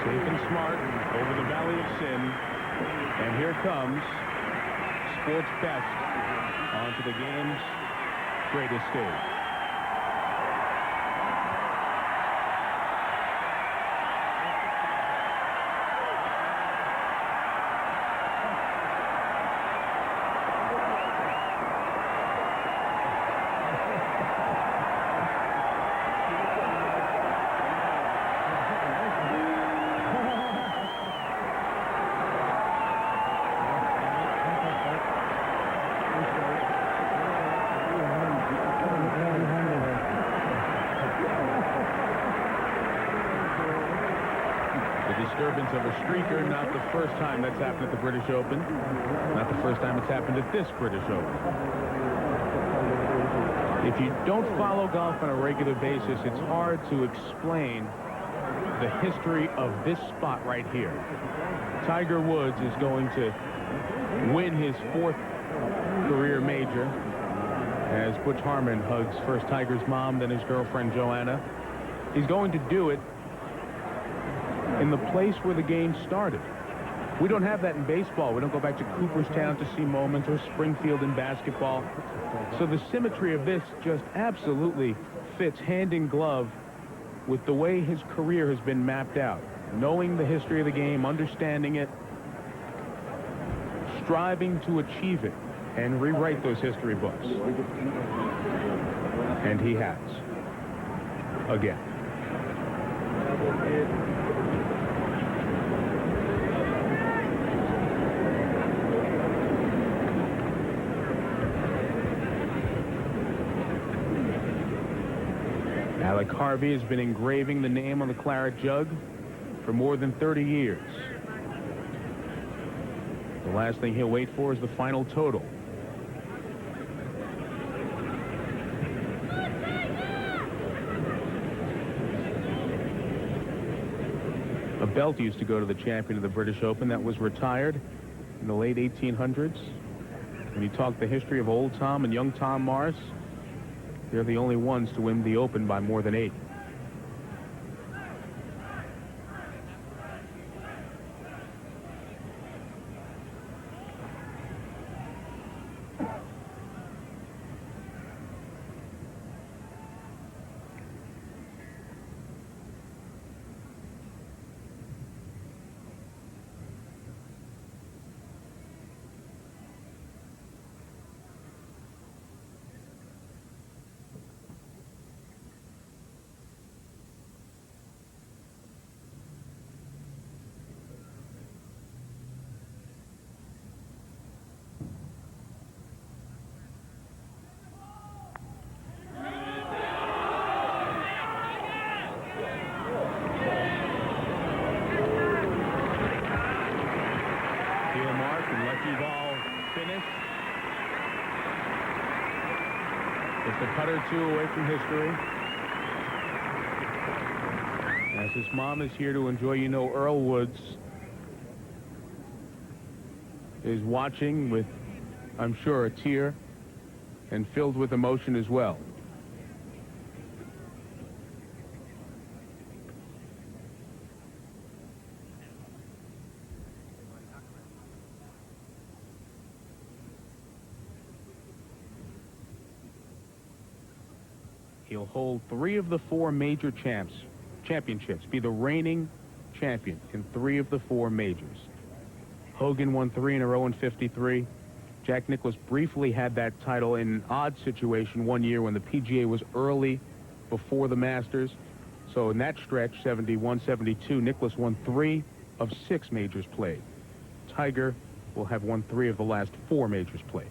Safe and smart over the Valley of Sin. And here comes sports best onto the game's greatest stage. disturbance of a streaker. Not the first time that's happened at the British Open. Not the first time it's happened at this British Open. If you don't follow golf on a regular basis, it's hard to explain the history of this spot right here. Tiger Woods is going to win his 4th career major as Butch Harmon hugs first Tiger's mom, then his girlfriend Joanna. He's going to do it in the place where the game started. We don't have that in baseball. We don't go back to Cooperstown to see moments, or Springfield in basketball. So the symmetry of this just absolutely fits hand in glove with the way his career has been mapped out. Knowing the history of the game, understanding it, striving to achieve it, and rewrite those history books. And he has. Again. Alec Harvey has been engraving the name on the claret jug for more than 30 years. The last thing he'll wait for is the final total. A belt used to go to the champion of the British Open that was retired in the late 1800s. When you talk the history of Old Tom and Young Tom Morris, they're the only ones to win the Open by more than 8. Duval finish. Just a putt or two away from history. As his mom is here to enjoy, you know, Earl Woods is watching with, I'm sure, a tear and filled with emotion as well. He'll hold 3 of the 4 major championships, be the reigning champion in 3 of the 4 majors. Hogan won 3 in a row in '53. Jack Nicklaus briefly had that title in an odd situation one year when the PGA was early before the Masters. So in that stretch, 71, 72, Nicklaus won 3 of 6 majors played. Tiger will have won 3 of the last 4 majors played.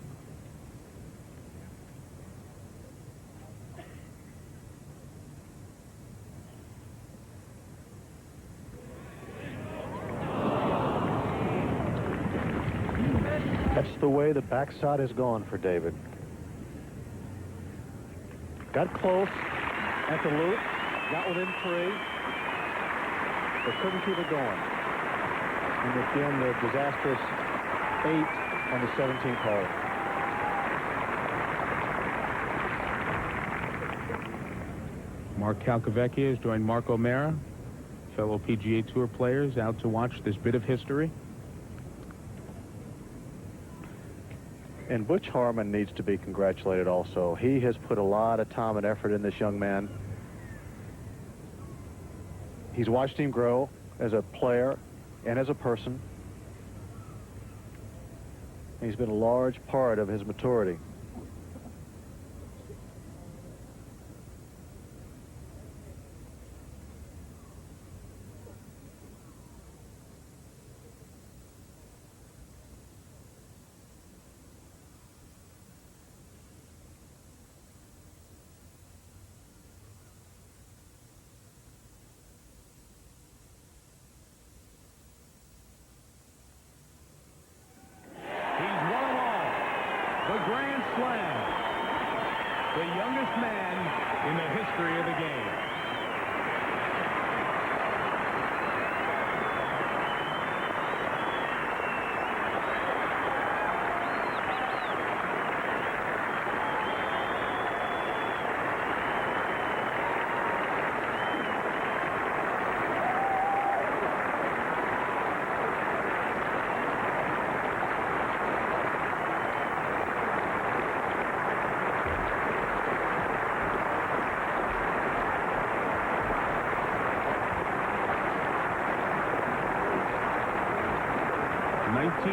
That's the way the backside has gone for David. Got close at the loop, got within 3, but couldn't keep it going. And again, the disastrous 8 on the 17th hole. Mark Calcavecchia has joined Mark O'Mara, fellow PGA Tour players, out to watch this bit of history. And Butch Harmon needs to be congratulated also. He has put a lot of time and effort in this young man. He's watched him grow as a player and as a person. He's been a large part of his maturity. grand slam. The youngest man in the history of the game.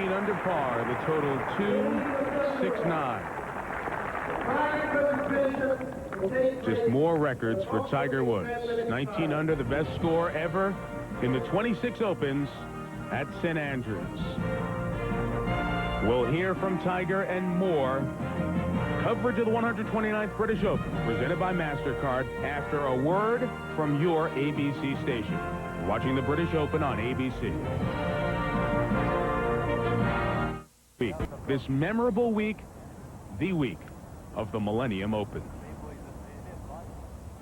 Under par, the total 269. Just more records for Tiger Woods. 19 under, the best score ever in the 26 Opens at St. Andrews. We'll hear from Tiger and more. Coverage of the 129th British Open, presented by MasterCard, after a word from your ABC station. Watching the British Open on ABC. This memorable week, the week of the Millennium Open.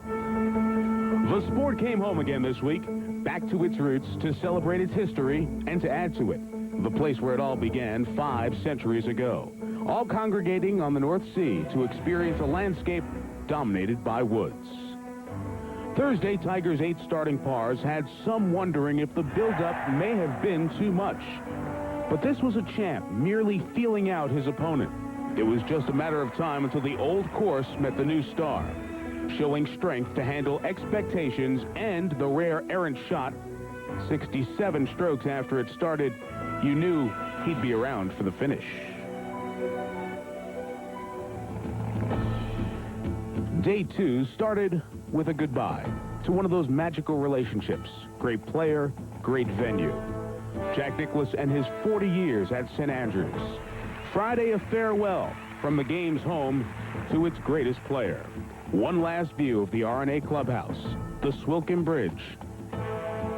The sport came home again this week, back to its roots to celebrate its history and to add to it. The place where it all began 5 centuries ago, all congregating on the North Sea to experience a landscape dominated by woods. Thursday, Tiger's 8 starting pars had some wondering if the build-up may have been too much. But this was a champ merely feeling out his opponent. It was just a matter of time until the old course met the new star, showing strength to handle expectations and the rare errant shot. 67 strokes after it started, you knew he'd be around for the finish. Day 2 started with a goodbye to one of those magical relationships. Great player, great venue. Jack Nicklaus and his 40 years at St. Andrews. Friday, a farewell from the game's home to its greatest player. One last view of the R&A clubhouse, the Swilcan Bridge,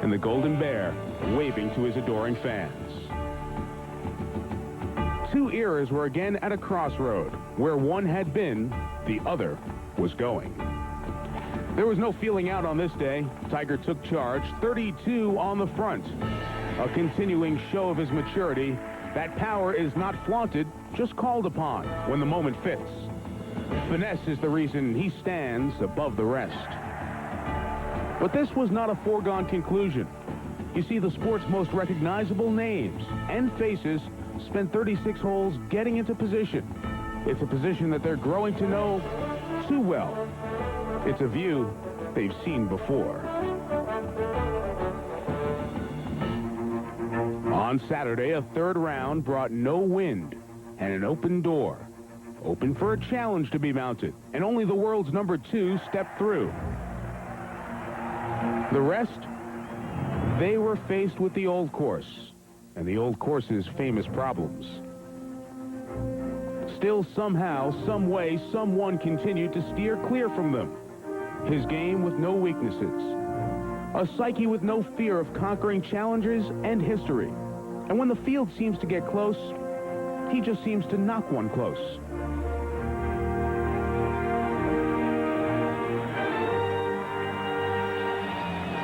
and the Golden Bear waving to his adoring fans. 2 eras were again at a crossroad. Where one had been, the other was going. There was no feeling out on this day. Tiger took charge, 32 on the front. A continuing show of his maturity. That power is not flaunted, just called upon when the moment fits. Finesse is the reason he stands above the rest. But this was not a foregone conclusion. You see, the sport's most recognizable names and faces spent 36 holes getting into position. It's a position that they're growing to know too well. It's a view they've seen before. On Saturday, a 3rd round brought no wind and an open door. Open for a challenge to be mounted, and only the world's number 2 stepped through. The rest, they were faced with the old course and the old course's famous problems. Still, somehow, some way, someone continued to steer clear from them. His game with no weaknesses. A psyche with no fear of conquering challenges and history. And when the field seems to get close, he just seems to knock one close.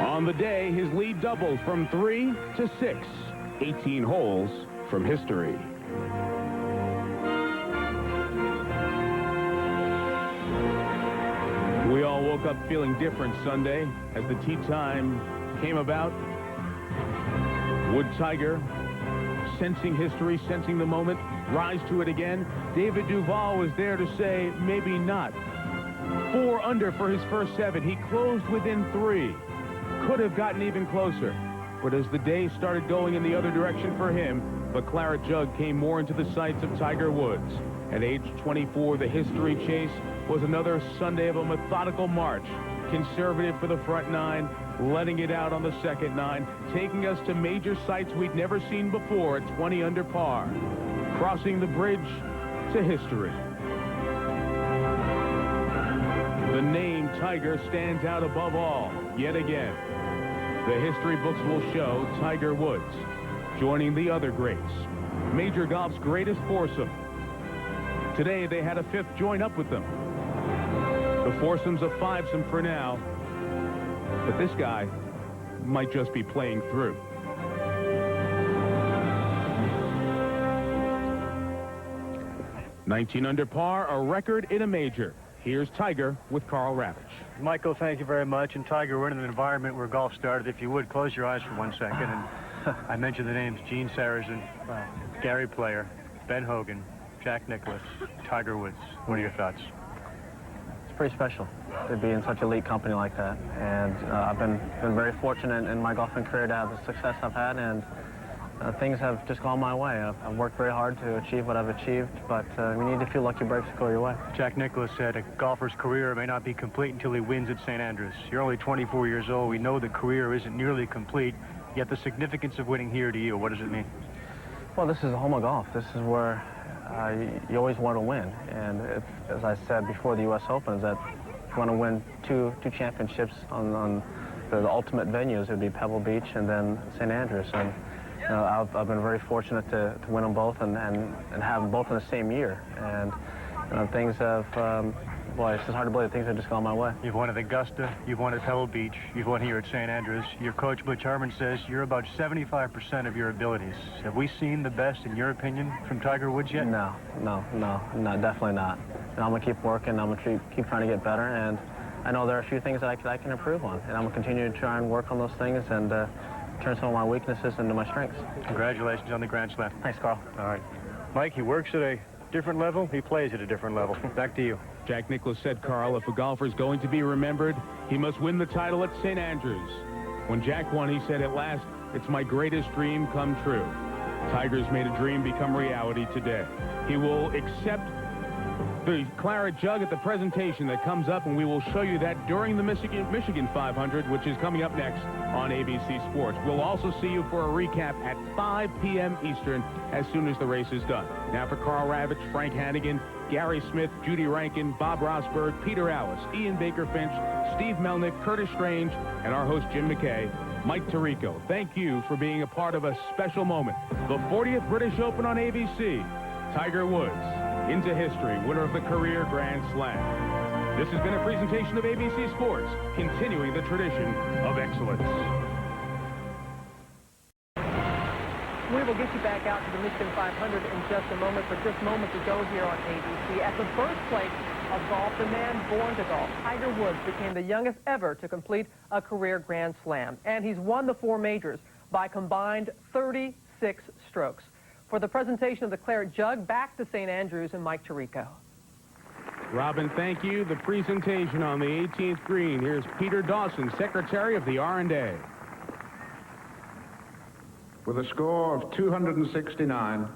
On the day, his lead doubled from 3 to 6, 18 holes from history. We all woke up feeling different Sunday as the tee time came about. Would Tiger, sensing history, sensing the moment, rise to it again? David Duval was there to say, maybe not. 4 under for his first 7. He closed within 3. Could have gotten even closer. But as the day started going in the other direction for him, the claret jug came more into the sights of Tiger Woods. At age 24, the history chase was another Sunday of a methodical march. Conservative for the front 9, letting it out on the second 9, taking us to major sights we'd never seen before at 20 under par. Crossing the bridge to history. The name Tiger stands out above all, yet again. The history books will show Tiger Woods joining the other greats. Major golf's greatest foursome. Today, they had a fifth join up with them. The foursome's a fivesome for now, but this guy might just be playing through. "19 under par, a record in a major." Here's Tiger with Carl Ravitch. Michael, thank you very much. And Tiger, we're in an environment where golf started. If you would, close your eyes for 1 second. And I mentioned the names Gene Sarazen, Gary Player, Ben Hogan, Jack Nicklaus, Tiger Woods. What are your thoughts? It's pretty special to be in such elite company like that. And I've been very fortunate in my golfing career to have the success I've had, and things have just gone my way. I've worked very hard to achieve what I've achieved, but we need a few lucky breaks to go your way. Jack Nicklaus said a golfer's career may not be complete until he wins at St. Andrews. You're only 24 years old. We know the career isn't nearly complete, yet the significance of winning here to you, what does it mean? Well, this is the home of golf. This is where you always want to win. And as I said before the U.S. Open, is that if you want to win two championships on the ultimate venues, it would be Pebble Beach and then St. Andrews. And I've been very fortunate to win them both and have them both in the same year. And things have, boy, it's just hard to believe things have just gone my way. You've won at Augusta, you've won at Pebble Beach, you've won here at St. Andrews. Your coach, Butch Harmon, says you're about 75% of your abilities. Have we seen the best, in your opinion, from Tiger Woods yet? No, definitely not. And I'm going to keep working, I'm going to keep trying to get better, and I know there are a few things that I can improve on, and I'm going to continue to try and work on those things and turn some of my weaknesses into my strengths. Congratulations on the Grand Slam. Thanks, Carl. All right. Mike, he works at a different level, he plays at a different level. Back to you. Jack Nicklaus said, Carl, if a golfer's going to be remembered, he must win the title at St. Andrews. When Jack won, he said, at last, it's my greatest dream come true. Tiger's made a dream become reality today. He will accept the claret jug at the presentation that comes up, and we will show you that during the Michigan 500, which is coming up next on ABC Sports. We'll also see you for a recap at 5 p.m. Eastern as soon as the race is done. Now for Carl Ravitch, Frank Hannigan, Gary Smith, Judy Rankin, Bob Rosberg, Peter Alice, Ian Baker Finch, Steve Melnick, Curtis Strange, and our host Jim McKay, Mike Tirico. Thank you for being a part of a special moment. The 40th British Open on ABC. Tiger Woods, into history, winner of the career Grand Slam. This has been a presentation of ABC Sports, continuing the tradition of excellence. We will get you back out to the Michigan 500 in just a moment, but just moments ago here on ABC, at the birthplace of golf, the man born to golf, Tiger Woods, became the youngest ever to complete a career Grand Slam, and he's won the 4 majors by combined 36 strokes. For the presentation of the claret jug, back to St. Andrews and Mike Tirico. Robin, thank you. The presentation on the 18th green. Here's Peter Dawson, Secretary of the R&A. With a score of 269,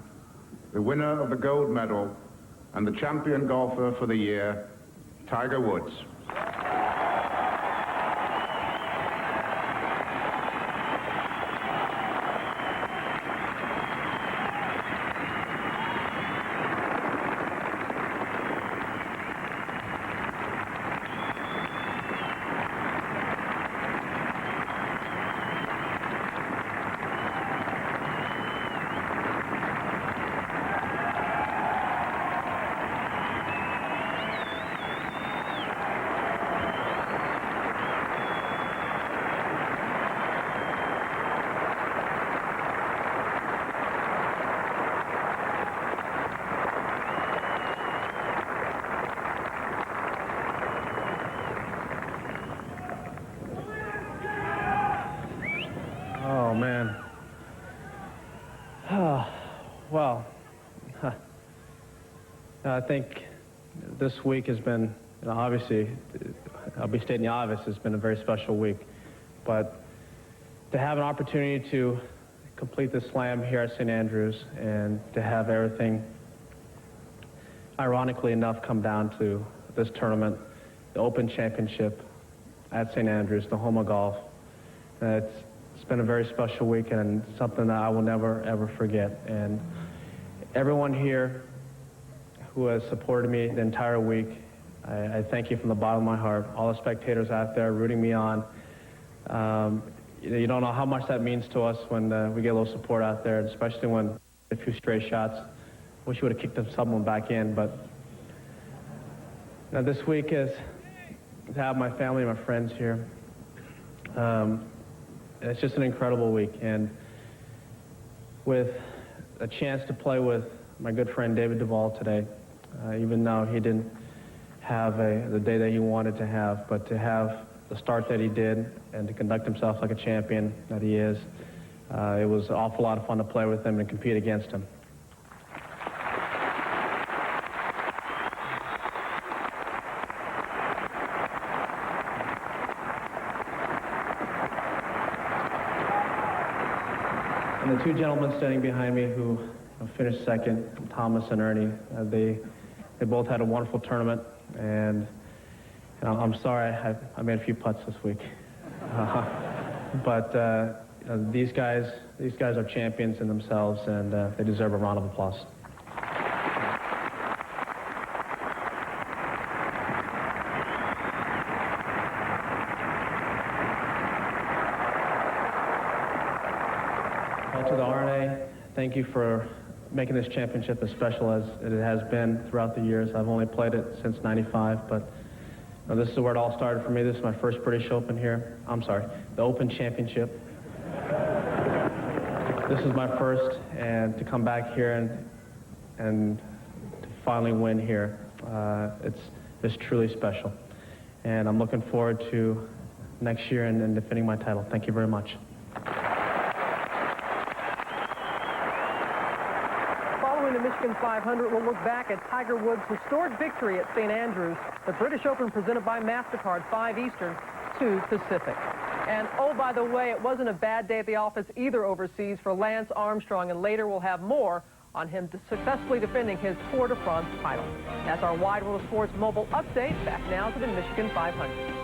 the winner of the gold medal and the champion golfer for the year, Tiger Woods. Oh, man. Well, I think this week has been, obviously, I'll be stating the obvious, it's been a very special week. But to have an opportunity to complete the slam here at St. Andrews and to have everything, ironically enough, come down to this tournament, the Open Championship at St. Andrews, the home of golf, it's been a very special week and something that I will never, ever forget. And everyone here who has supported me the entire week, I thank you from the bottom of my heart. All the spectators out there rooting me on. You don't know how much that means to us when we get a little support out there, especially when a few stray shots wish he would have kicked someone back in, but now this week is to have my family and my friends here. It's just an incredible week, and with a chance to play with my good friend David Duval today, even though he didn't have the day that he wanted to have, but to have the start that he did and to conduct himself like a champion that he is, it was an awful lot of fun to play with him and compete against him. And the two gentlemen standing behind me who finished second, Thomas and Ernie, they both had a wonderful tournament, and I'm sorry I made a few putts this week. But these guys are champions in themselves, and they deserve a round of applause. To the RNA, thank you for making this championship as special as it has been throughout the years. I've only played it since '95, but this is where it all started for me. This is my first British Open here. I'm sorry, the Open Championship. This is my first, and to come back here and to finally win here, it's truly special. And I'm looking forward to next year and defending my title. Thank you very much. The Michigan 500 will look back at Tiger Woods' historic victory at St. Andrews, the British Open presented by MasterCard, 5 Eastern, 2 Pacific. And oh, by the way, it wasn't a bad day at the office either overseas for Lance Armstrong, and later we'll have more on him successfully defending his Tour de France title. That's our Wide World of Sports mobile update. Back now to the Michigan 500.